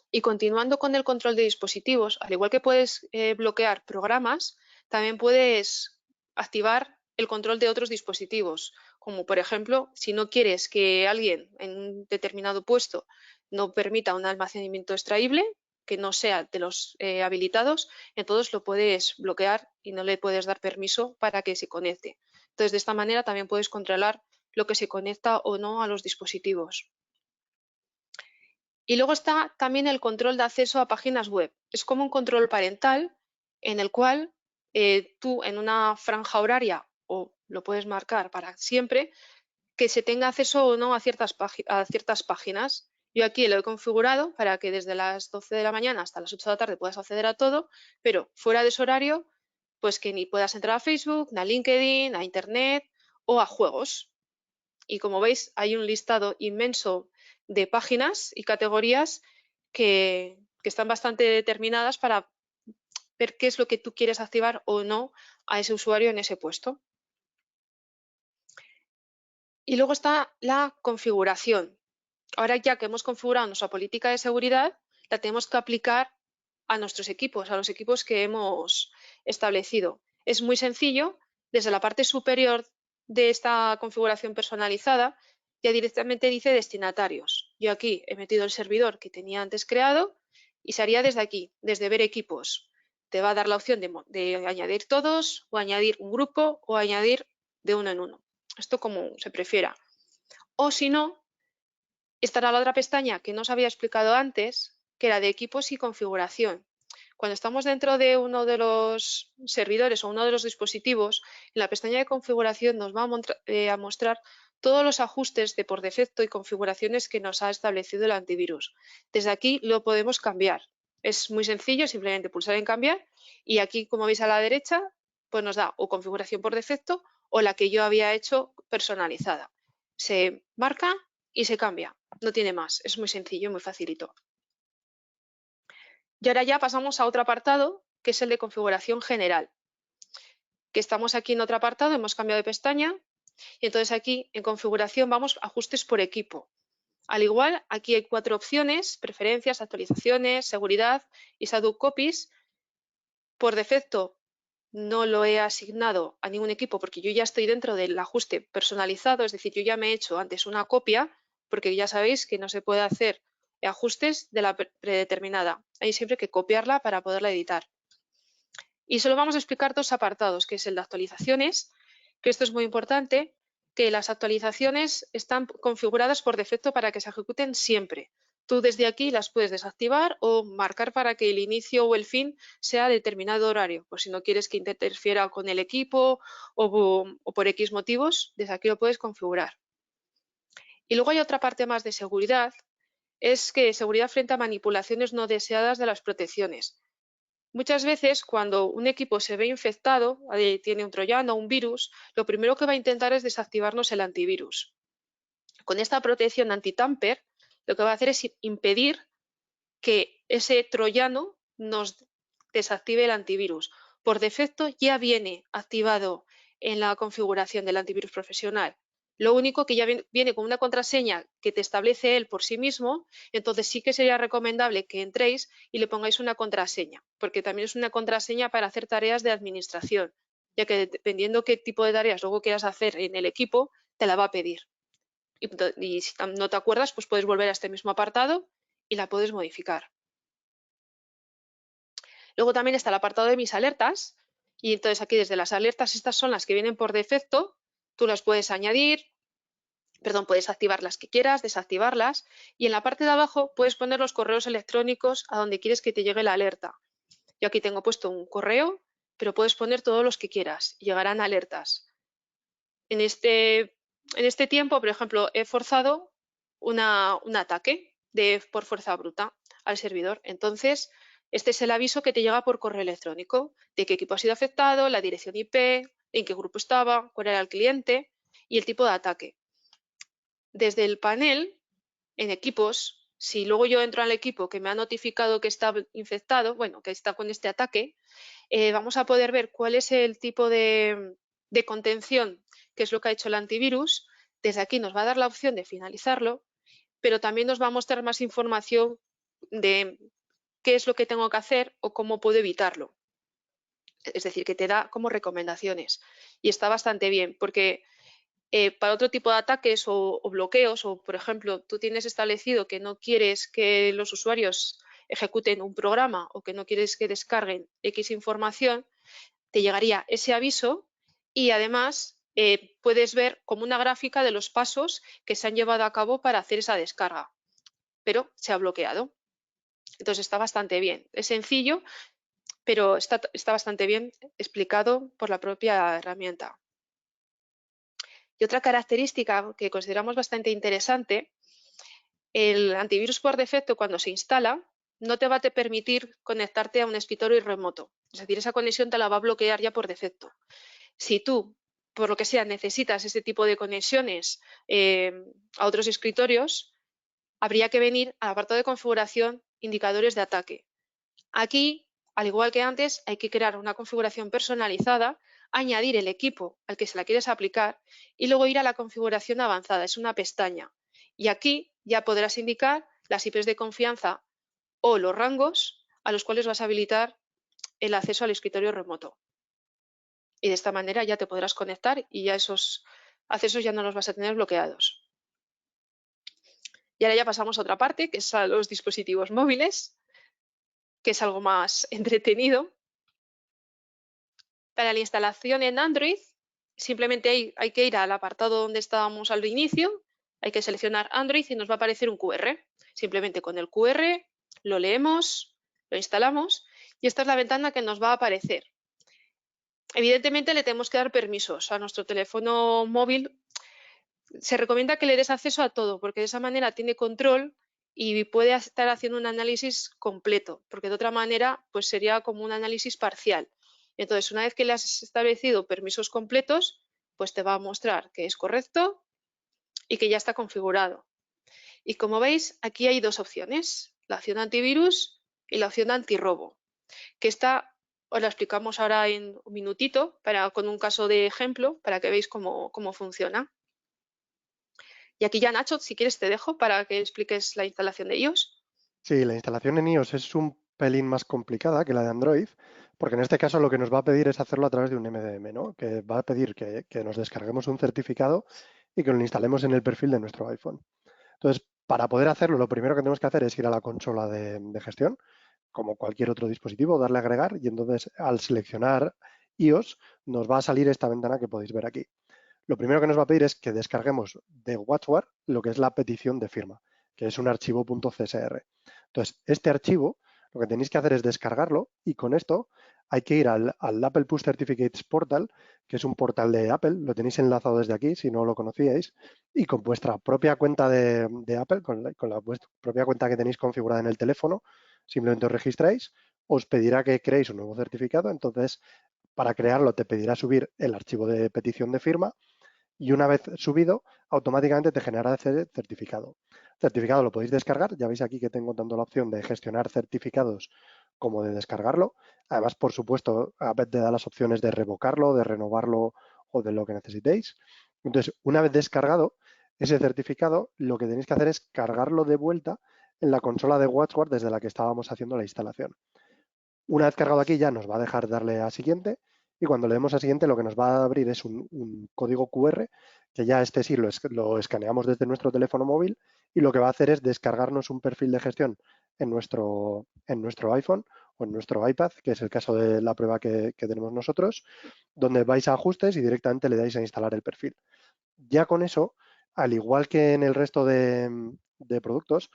Y continuando con el control de dispositivos, al igual que puedes bloquear programas, también puedes activar el control de otros dispositivos, como por ejemplo, si no quieres que alguien en un determinado puesto no permita un almacenamiento extraíble, que no sea de los habilitados, entonces lo puedes bloquear y no le puedes dar permiso para que se conecte. Entonces, de esta manera también puedes controlar lo que se conecta o no a los dispositivos. Y luego está también el control de acceso a páginas web. Es como un control parental en el cual tú en una franja horaria, o lo puedes marcar para siempre, que se tenga acceso o no a ciertas páginas. Yo aquí lo he configurado para que desde las 12 de la mañana hasta las 8 de la tarde puedas acceder a todo, pero fuera de ese horario, pues que ni puedas entrar a Facebook, ni a LinkedIn, a Internet o a juegos. Y como veis, hay un listado inmenso de páginas y categorías que están bastante determinadas para ver qué es lo que tú quieres activar o no a ese usuario en ese puesto. Y luego está la configuración. Ahora ya que hemos configurado nuestra política de seguridad, la tenemos que aplicar a nuestros equipos, a los equipos que hemos establecido. Es muy sencillo. Desde la parte superior de esta configuración personalizada, ya directamente dice destinatarios. Yo aquí he metido el servidor que tenía antes creado y se haría desde aquí, desde ver equipos. Te va a dar la opción de añadir todos o añadir un grupo o añadir de uno en uno. Esto como se prefiera. O si no, estará la otra pestaña que no os había explicado antes, que era de equipos y configuración. Cuando estamos dentro de uno de los servidores o uno de los dispositivos, en la pestaña de configuración nos va a mostrar todos los ajustes de por defecto y configuraciones que nos ha establecido el antivirus. Desde aquí lo podemos cambiar. Es muy sencillo, simplemente pulsar en cambiar y aquí, como veis a la derecha, pues nos da o configuración por defecto o la que yo había hecho personalizada. Se marca y se cambia. No tiene más, es muy sencillo, muy facilito. Y ahora ya pasamos a otro apartado, que es el de configuración general. Que estamos aquí en otro apartado, hemos cambiado de pestaña y entonces aquí en configuración vamos a ajustes por equipo. Al igual, aquí hay 4 opciones, preferencias, actualizaciones, seguridad y shadow copies. Por defecto no lo he asignado a ningún equipo porque yo ya estoy dentro del ajuste personalizado, es decir, yo ya me he hecho antes una copia porque ya sabéis que no se puede hacer ajustes de la predeterminada. Hay siempre que copiarla para poderla editar. Y solo vamos a explicar 2 apartados, que es el de actualizaciones, que esto es muy importante, que las actualizaciones están configuradas por defecto para que se ejecuten siempre. Tú desde aquí las puedes desactivar o marcar para que el inicio o el fin sea a determinado horario, por si no quieres que interfiera con el equipo o por X motivos, desde aquí lo puedes configurar. Y luego hay otra parte más de seguridad, es que seguridad frente a manipulaciones no deseadas de las protecciones. Muchas veces cuando un equipo se ve infectado, tiene un troyano o un virus, lo primero que va a intentar es desactivarnos el antivirus. Con esta protección anti-tamper, lo que va a hacer es impedir que ese troyano nos desactive el antivirus. Por defecto ya viene activado en la configuración del antivirus profesional. Lo único que ya viene con una contraseña que te establece él por sí mismo, entonces sí que sería recomendable que entréis y le pongáis una contraseña, porque también es una contraseña para hacer tareas de administración, ya que dependiendo qué tipo de tareas luego quieras hacer en el equipo, te la va a pedir. Y si no te acuerdas, pues puedes volver a este mismo apartado y la puedes modificar. Luego también está el apartado de mis alertas y entonces aquí desde las alertas, estas son las que vienen por defecto, tú las puedes añadir, perdón, puedes activar las que quieras, desactivarlas y en la parte de abajo puedes poner los correos electrónicos a donde quieres que te llegue la alerta. Yo aquí tengo puesto un correo, pero puedes poner todos los que quieras y llegarán alertas. En este tiempo, por ejemplo, he forzado un ataque por fuerza bruta al servidor. Entonces, este es el aviso que te llega por correo electrónico de qué equipo ha sido afectado, la dirección IP, en qué grupo estaba, cuál era el cliente y el tipo de ataque. Desde el panel, en equipos, si luego yo entro al equipo que me ha notificado que está infectado, bueno, que está con este ataque, vamos a poder ver cuál es el tipo de contención, que es lo que ha hecho el antivirus. Desde aquí nos va a dar la opción de finalizarlo, pero también nos va a mostrar más información de qué es lo que tengo que hacer o cómo puedo evitarlo. Es decir, que te da como recomendaciones. Y está bastante bien, porque para otro tipo de ataques o bloqueos, o por ejemplo, tú tienes establecido que no quieres que los usuarios ejecuten un programa o que no quieres que descarguen X información, te llegaría ese aviso y además puedes ver como una gráfica de los pasos que se han llevado a cabo para hacer esa descarga, pero se ha bloqueado. Entonces está bastante bien. Es sencillo, pero está bastante bien explicado por la propia herramienta. Y otra característica que consideramos bastante interesante, el antivirus por defecto cuando se instala no te va a permitir conectarte a un escritorio remoto. Es decir, esa conexión te la va a bloquear ya por defecto. Si tú, por lo que sea, necesitas ese tipo de conexiones a otros escritorios, habría que venir al apartado de configuración, indicadores de ataque. Aquí, al igual que antes, hay que crear una configuración personalizada, añadir el equipo al que se la quieres aplicar y luego ir a la configuración avanzada. Es una pestaña. Y aquí ya podrás indicar las IPs de confianza o los rangos a los cuales vas a habilitar el acceso al escritorio remoto. Y de esta manera ya te podrás conectar y ya esos accesos ya no los vas a tener bloqueados. Y ahora ya pasamos a otra parte, que es a los dispositivos móviles, que es algo más entretenido. Para la instalación en Android, simplemente hay que ir al apartado donde estábamos al inicio, hay que seleccionar Android y nos va a aparecer un QR. Simplemente con el QR lo leemos, lo instalamos y esta es la ventana que nos va a aparecer. Evidentemente le tenemos que dar permisos a nuestro teléfono móvil. Se recomienda que le des acceso a todo porque de esa manera tiene control y puede estar haciendo un análisis completo, porque de otra manera pues sería como un análisis parcial. Entonces, una vez que le has establecido permisos completos, pues te va a mostrar que es correcto y que ya está configurado. Y como veis, aquí hay dos opciones, la opción antivirus y la opción antirrobo, que esta os la explicamos ahora en un minutito con un caso de ejemplo para que veáis cómo funciona. Y aquí ya, Nacho, si quieres te dejo para que expliques la instalación de iOS. Sí, la instalación en iOS es un pelín más complicada que la de Android, porque en este caso lo que nos va a pedir es hacerlo a través de un MDM, ¿no? Que va a pedir que nos descarguemos un certificado y que lo instalemos en el perfil de nuestro iPhone. Entonces, para poder hacerlo, lo primero que tenemos que hacer es ir a la consola de gestión, como cualquier otro dispositivo, darle a agregar y entonces al seleccionar iOS nos va a salir esta ventana que podéis ver aquí. Lo primero que nos va a pedir es que descarguemos de WatchWare lo que es la petición de firma, que es un archivo .csr. Entonces, este archivo lo que tenéis que hacer es descargarlo y con esto hay que ir al Apple Push Certificates Portal, que es un portal de Apple, lo tenéis enlazado desde aquí si no lo conocíais, y con vuestra propia cuenta de Apple, con la vuestra propia cuenta que tenéis configurada en el teléfono, simplemente os registráis, os pedirá que creéis un nuevo certificado, entonces para crearlo te pedirá subir el archivo de petición de firma y una vez subido, automáticamente te generará ese certificado. El certificado lo podéis descargar, ya veis aquí que tengo tanto la opción de gestionar certificados como de descargarlo. Además, por supuesto, Apple te da las opciones de revocarlo, de renovarlo o de lo que necesitéis. Entonces, una vez descargado ese certificado, lo que tenéis que hacer es cargarlo de vuelta en la consola de WatchWare desde la que estábamos haciendo la instalación. Una vez cargado aquí ya nos va a dejar darle a siguiente y cuando le demos a siguiente lo que nos va a abrir es un código QR que ya este sí lo escaneamos desde nuestro teléfono móvil y lo que va a hacer es descargarnos un perfil de gestión en nuestro iPhone o en nuestro iPad, que es el caso de la prueba que tenemos nosotros, donde vais a ajustes y directamente le dais a instalar el perfil. Ya con eso, al igual que en el resto de productos,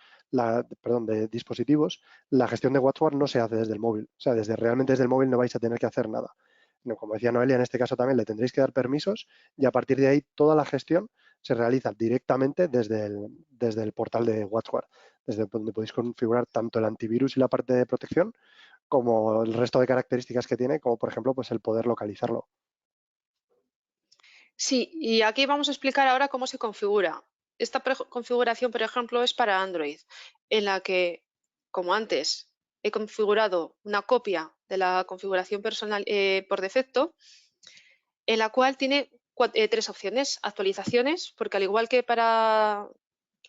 perdón, de dispositivos, la gestión de WhatsApp no se hace desde el móvil. O sea, realmente desde el móvil no vais a tener que hacer nada. No, como decía Noelia, en este caso también le tendréis que dar permisos y a partir de ahí toda la gestión se realiza directamente desde el portal de WhatsApp, desde donde podéis configurar tanto el antivirus y la parte de protección como el resto de características que tiene, como por ejemplo pues el poder localizarlo. Sí, y aquí vamos a explicar ahora cómo se configura. Esta configuración, por ejemplo, es para Android, en la que, como antes, he configurado una copia de la configuración personal por defecto, en la cual tiene tres opciones. Actualizaciones, porque al igual que para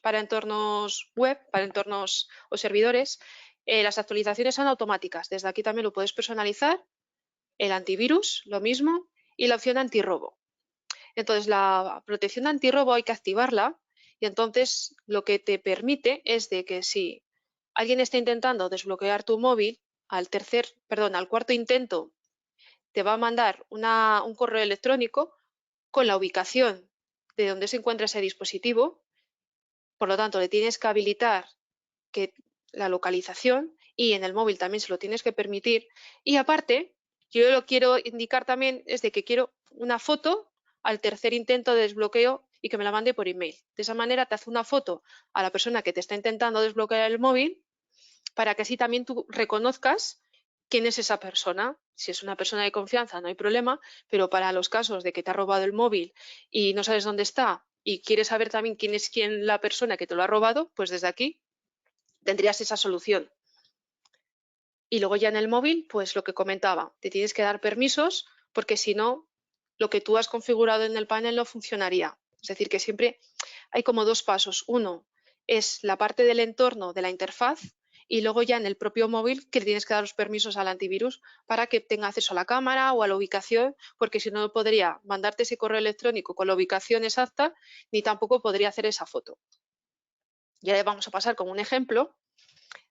entornos web, para entornos o servidores, las actualizaciones son automáticas. Desde aquí también lo puedes personalizar. El antivirus, lo mismo, y la opción antirrobo. Entonces, la protección antirrobo hay que activarla y entonces lo que te permite es de que si alguien está intentando desbloquear tu móvil, al cuarto intento te va a mandar un correo electrónico con la ubicación de donde se encuentra ese dispositivo. Por lo tanto, le tienes que habilitar que la localización y en el móvil también se lo tienes que permitir. Y aparte, yo lo quiero indicar también es de que quiero una foto al tercer intento de desbloqueo y que me la mande por email. De esa manera te hace una foto a la persona que te está intentando desbloquear el móvil para que así también tú reconozcas quién es esa persona. Si es una persona de confianza no hay problema, pero para los casos de que te ha robado el móvil y no sabes dónde está y quieres saber también quién es la persona que te lo ha robado, pues desde aquí tendrías esa solución. Y luego ya en el móvil, pues lo que comentaba, te tienes que dar permisos porque si no, lo que tú has configurado en el panel no funcionaría. Es decir, que siempre hay como dos pasos. Uno es la parte del entorno de la interfaz y luego ya en el propio móvil que le tienes que dar los permisos al antivirus para que tenga acceso a la cámara o a la ubicación, porque si no, no podría mandarte ese correo electrónico con la ubicación exacta ni tampoco podría hacer esa foto. Y ahora vamos a pasar como un ejemplo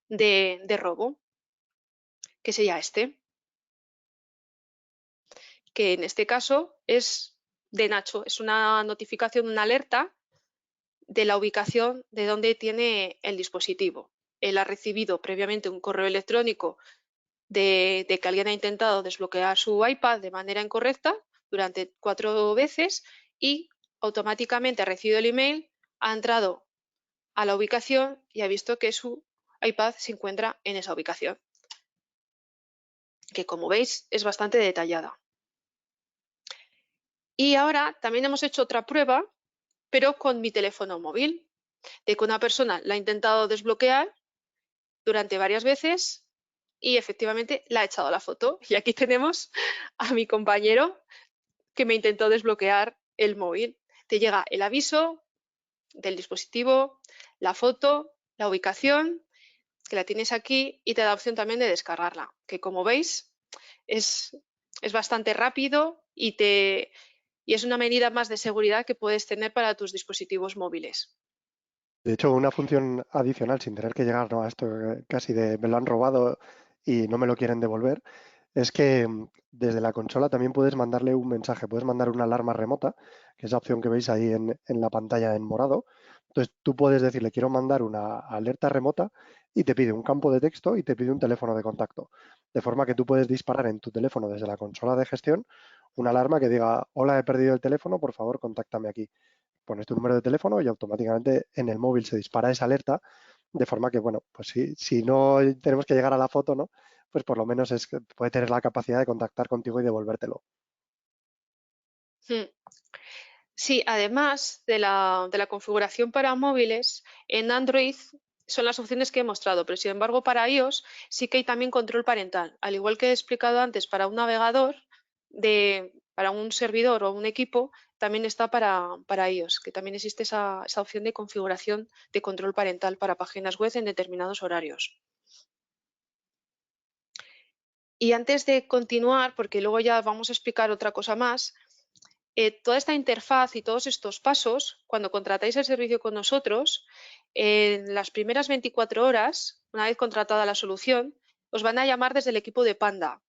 de robo, que sería este, que en este caso es de Nacho, es una notificación, una alerta de la ubicación de donde tiene el dispositivo. Él ha recibido previamente un correo electrónico de que alguien ha intentado desbloquear su iPad de manera incorrecta durante 4 veces y automáticamente ha recibido el email, ha entrado a la ubicación y ha visto que su iPad se encuentra en esa ubicación, que como veis es bastante detallada. Y ahora también hemos hecho otra prueba, pero con mi teléfono móvil, de que una persona la ha intentado desbloquear durante varias veces y efectivamente la ha echado la foto. Y aquí tenemos a mi compañero que me intentó desbloquear el móvil. Te llega el aviso del dispositivo, la foto, la ubicación, que la tienes aquí y te da opción también de descargarla, que como veis es, es bastante rápido y es una medida más de seguridad que puedes tener para tus dispositivos móviles. De hecho, una función adicional, sin tener que llegar, ¿no?, a esto casi de me lo han robado y no me lo quieren devolver, es que desde la consola también puedes mandarle un mensaje, puedes mandar una alarma remota, que es la opción que veis ahí en la pantalla en morado. Entonces tú puedes decirle quiero mandar una alerta remota y te pide un campo de texto y te pide un teléfono de contacto. De forma que tú puedes disparar en tu teléfono desde la consola de gestión una alarma que diga, hola, he perdido el teléfono, por favor, contáctame aquí. Pones tu número de teléfono y automáticamente en el móvil se dispara esa alerta, de forma que, bueno, pues si no tenemos que llegar a la foto, ¿no? Pues por lo menos puede tener la capacidad de contactar contigo y devolvértelo. Hmm. Sí, además de la configuración para móviles, en Android son las opciones que he mostrado, pero sin embargo para iOS sí que hay también control parental. Al igual que he explicado antes para un navegador, para un servidor o un equipo, también está para iOS, que también existe esa opción de configuración de control parental para páginas web en determinados horarios. Y antes de continuar, porque luego ya vamos a explicar otra cosa más, toda esta interfaz y todos estos pasos, cuando contratáis el servicio con nosotros, en las primeras 24 horas, una vez contratada la solución, os van a llamar desde el equipo de Panda.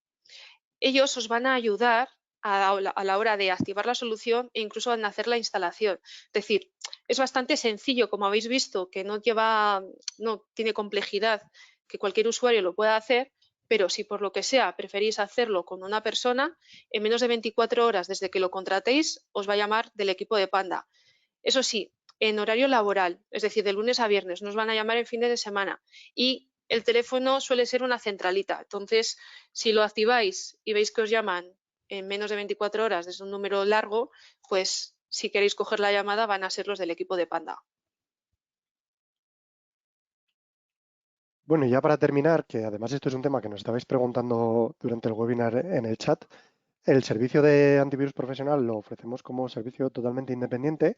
Ellos os van a ayudar a la hora de activar la solución e incluso en hacer la instalación. Es decir, es bastante sencillo, como habéis visto, que no tiene complejidad, que cualquier usuario lo pueda hacer, pero si por lo que sea preferís hacerlo con una persona, en menos de 24 horas desde que lo contratéis, os va a llamar del equipo de Panda. Eso sí, en horario laboral, es decir, de lunes a viernes, nos van a llamar en fines de semana y el teléfono suele ser una centralita. Entonces, si lo activáis y veis que os llaman en menos de 24 horas desde un número largo, pues si queréis coger la llamada van a ser los del equipo de Panda. Bueno, y ya para terminar, que además esto es un tema que nos estabais preguntando durante el webinar en el chat, el servicio de antivirus profesional lo ofrecemos como servicio totalmente independiente,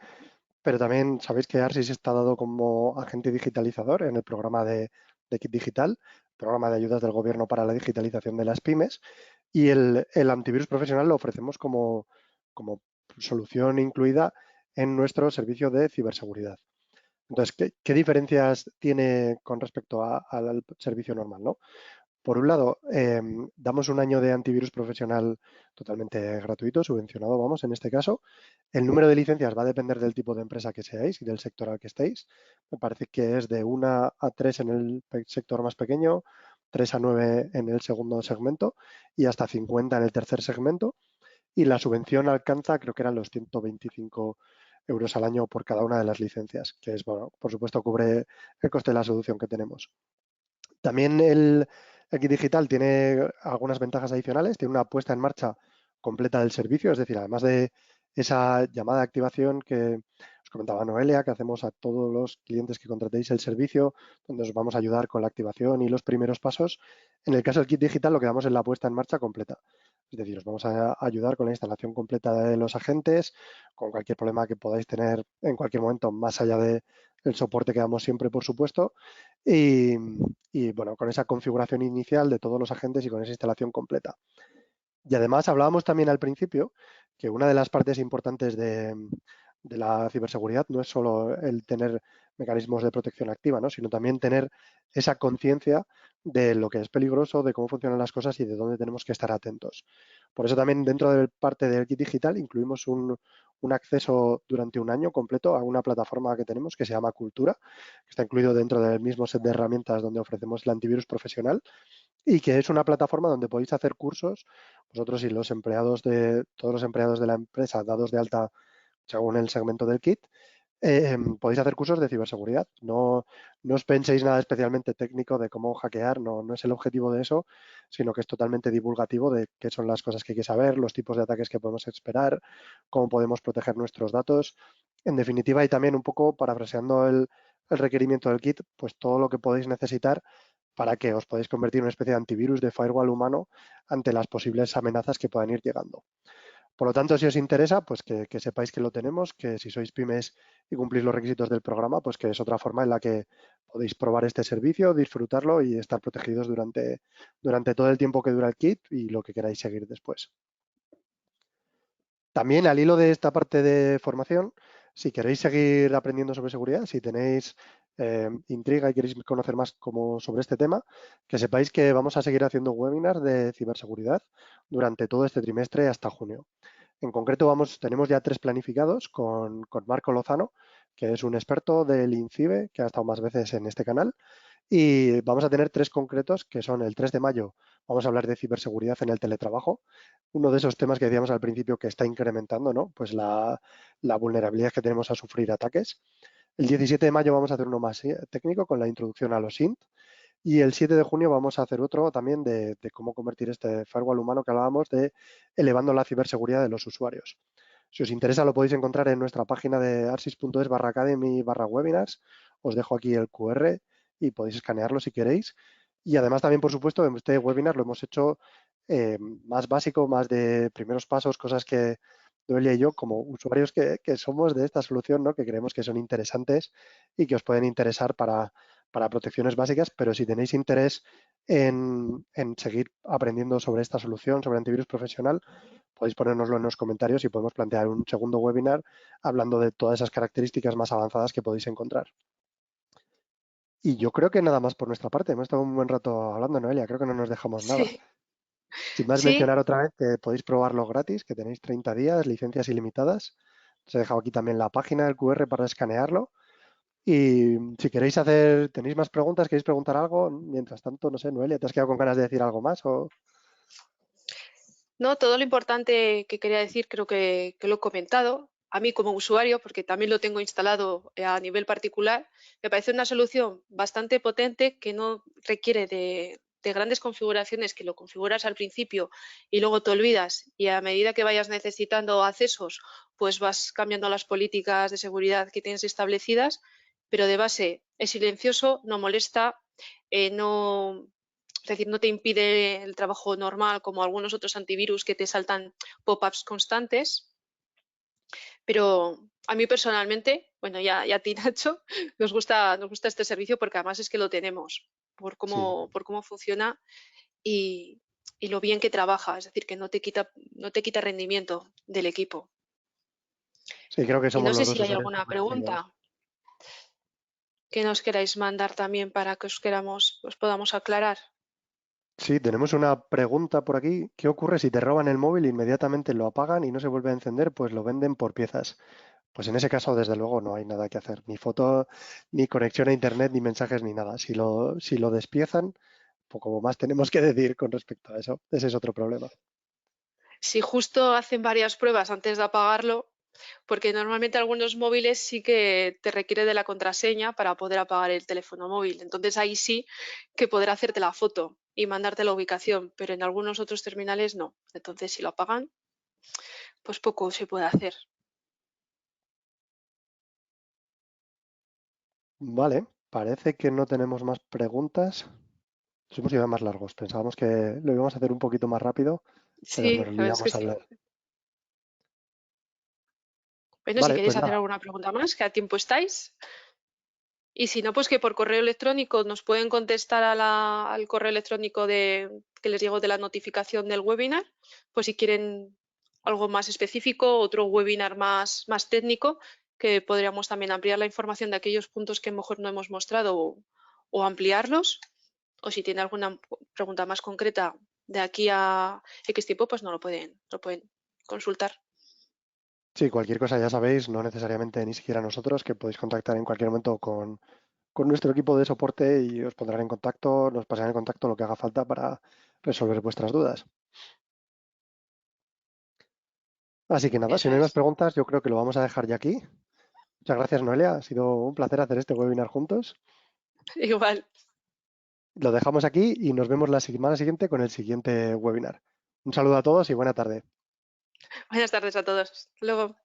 pero también sabéis que ARSIS está dado como agente digitalizador en el programa de Kit Digital, programa de ayudas del gobierno para la digitalización de las pymes, y el antivirus profesional lo ofrecemos como solución incluida en nuestro servicio de ciberseguridad. Entonces, ¿qué diferencias tiene con respecto al servicio normal, ¿no? Por un lado, damos un año de antivirus profesional totalmente gratuito, subvencionado, vamos, en este caso. El número de licencias va a depender del tipo de empresa que seáis y del sector al que estéis. Me parece que es de 1 a 3 en el sector más pequeño, 3 a 9 en el segundo segmento y hasta 50 en el tercer segmento. Y la subvención alcanza, creo que eran los 125 euros al año por cada una de las licencias, que es, bueno, por supuesto, cubre el coste de la solución que tenemos. También el kit digital tiene algunas ventajas adicionales, tiene una puesta en marcha completa del servicio, es decir, además de esa llamada de activación que os comentaba Noelia, que hacemos a todos los clientes que contratéis el servicio, donde os vamos a ayudar con la activación y los primeros pasos. En el caso del kit digital lo que damos es la puesta en marcha completa. Es decir, os vamos a ayudar con la instalación completa de los agentes, con cualquier problema que podáis tener en cualquier momento, más allá del soporte que damos siempre, por supuesto. Y, y, bueno, con esa configuración inicial de todos los agentes y con esa instalación completa. Y además hablábamos también al principio que una de las partes importantes de la ciberseguridad no es solo el tener mecanismos de protección activa, ¿no? Sino también tener esa conciencia de lo que es peligroso, de cómo funcionan las cosas y de dónde tenemos que estar atentos. Por eso también dentro de parte del kit digital incluimos un acceso durante un año completo a una plataforma que tenemos que se llama Cultura, que está incluido dentro del mismo set de herramientas donde ofrecemos el antivirus profesional y que es una plataforma donde podéis hacer cursos, vosotros y los empleados todos los empleados de la empresa dados de alta según el segmento del kit, podéis hacer cursos de ciberseguridad. No os penséis nada especialmente técnico de cómo hackear, no es el objetivo de eso, sino que es totalmente divulgativo de qué son las cosas que hay que saber, los tipos de ataques que podemos esperar, cómo podemos proteger nuestros datos. En definitiva, y también un poco parafraseando el requerimiento del kit, pues todo lo que podéis necesitar para que os podáis convertir en una especie de antivirus de firewall humano ante las posibles amenazas que puedan ir llegando. Por lo tanto, si os interesa, pues que sepáis que lo tenemos, que si sois pymes y cumplís los requisitos del programa, pues que es otra forma en la que podéis probar este servicio, disfrutarlo y estar protegidos durante todo el tiempo que dura el kit y lo que queráis seguir después. También al hilo de esta parte de formación, si queréis seguir aprendiendo sobre seguridad, si tenéis intriga y queréis conocer más sobre este tema, que sepáis que vamos a seguir haciendo webinars de ciberseguridad durante todo este trimestre hasta junio. En concreto, tenemos ya 3 planificados con Marco Lozano, que es un experto del INCIBE, que ha estado más veces en este canal, y vamos a tener 3 concretos, que son el 3 de mayo, vamos a hablar de ciberseguridad en el teletrabajo, uno de esos temas que decíamos al principio que está incrementando, ¿no? Pues la vulnerabilidad que tenemos a sufrir ataques. El 17 de mayo vamos a hacer uno más técnico con la introducción a los SINT. Y el 7 de junio vamos a hacer otro también de cómo convertir este firewall humano que hablábamos de elevando la ciberseguridad de los usuarios. Si os interesa lo podéis encontrar en nuestra página de arsis.es/academy/webinars. Os dejo aquí el QR y podéis escanearlo si queréis. Y además también, por supuesto, en este webinar lo hemos hecho más básico, más de primeros pasos, cosas que Noelia y yo, como usuarios que somos de esta solución, ¿no? Que creemos que son interesantes y que os pueden interesar para protecciones básicas, pero si tenéis interés en seguir aprendiendo sobre esta solución, sobre antivirus profesional, podéis ponérnoslo en los comentarios y podemos plantear un segundo webinar hablando de todas esas características más avanzadas que podéis encontrar. Y yo creo que nada más por nuestra parte. Hemos estado un buen rato hablando, Noelia. Creo que no nos dejamos nada. Sí, Sin más, sí. mencionar otra vez que podéis probarlo gratis, que tenéis 30 días, licencias ilimitadas. Os he dejado aquí también la página del QR para escanearlo. Y si queréis hacer, tenéis más preguntas, queréis preguntar algo, mientras tanto, no sé, Noelia, ¿te has quedado con ganas de decir algo más? O... No, todo lo importante que quería decir creo que lo he comentado. A mí como usuario, porque también lo tengo instalado a nivel particular, me parece una solución bastante potente que no requiere de grandes configuraciones, que lo configuras al principio y luego te olvidas y a medida que vayas necesitando accesos, pues vas cambiando las políticas de seguridad que tienes establecidas, pero de base es silencioso, no molesta, no, es decir, no te impide el trabajo normal como algunos otros antivirus que te saltan pop-ups constantes, pero a mí personalmente, bueno, ya a ti, Nacho, nos gusta este servicio porque además es que lo tenemos Sí, por cómo funciona y, y lo bien que trabaja, es decir, que no te quita rendimiento del equipo. sí, creo que Y somos no sé los dos si hay usuarios alguna coincididos. pregunta que nos queráis mandar también para que os podamos aclarar. Sí, tenemos una pregunta por aquí. ¿Qué ocurre si te roban el móvil e inmediatamente lo apagan y no se vuelve a encender? Pues lo venden por piezas. Pues en ese caso, desde luego, no hay nada que hacer. Ni foto, ni conexión a internet, ni mensajes, ni nada. Si lo despiezan, poco más tenemos que decir con respecto a eso. Ese es otro problema. Si justo hacen varias pruebas antes de apagarlo, porque normalmente algunos móviles sí que te requiere de la contraseña para poder apagar el teléfono móvil. Entonces ahí sí que podrá hacerte la foto y mandarte la ubicación, pero en algunos otros terminales no. Entonces si lo apagan, pues poco se puede hacer. Vale, parece que no tenemos más preguntas. Nos hemos ido más largos. Pensábamos que lo íbamos a hacer un poquito más rápido, pero Sí, nos la verdad es que liamos a sí. hablar. Bueno, si Vale, pues queréis hacer nada. alguna pregunta más, que a tiempo estáis. Y si no, pues que por correo electrónico nos pueden contestar al correo electrónico que les llegó de la notificación del webinar, pues si quieren algo más específico, otro webinar más técnico, que podríamos también ampliar la información de aquellos puntos que mejor no hemos mostrado o ampliarlos. O si tiene alguna pregunta más concreta de aquí a X tiempo, pues no lo pueden consultar. Sí, cualquier cosa ya sabéis, no necesariamente ni siquiera nosotros, que podéis contactar en cualquier momento con nuestro equipo de soporte y os pondrán en contacto, nos pasarán en contacto lo que haga falta para resolver vuestras dudas. Así que nada, si Eso no hay más es. preguntas, yo creo que lo vamos a dejar ya aquí. Muchas gracias, Noelia. Ha sido un placer hacer este webinar juntos. Igual. Lo dejamos aquí y nos vemos la semana siguiente con el siguiente webinar. Un saludo a todos y buena tarde. Buenas tardes a todos. Hasta luego.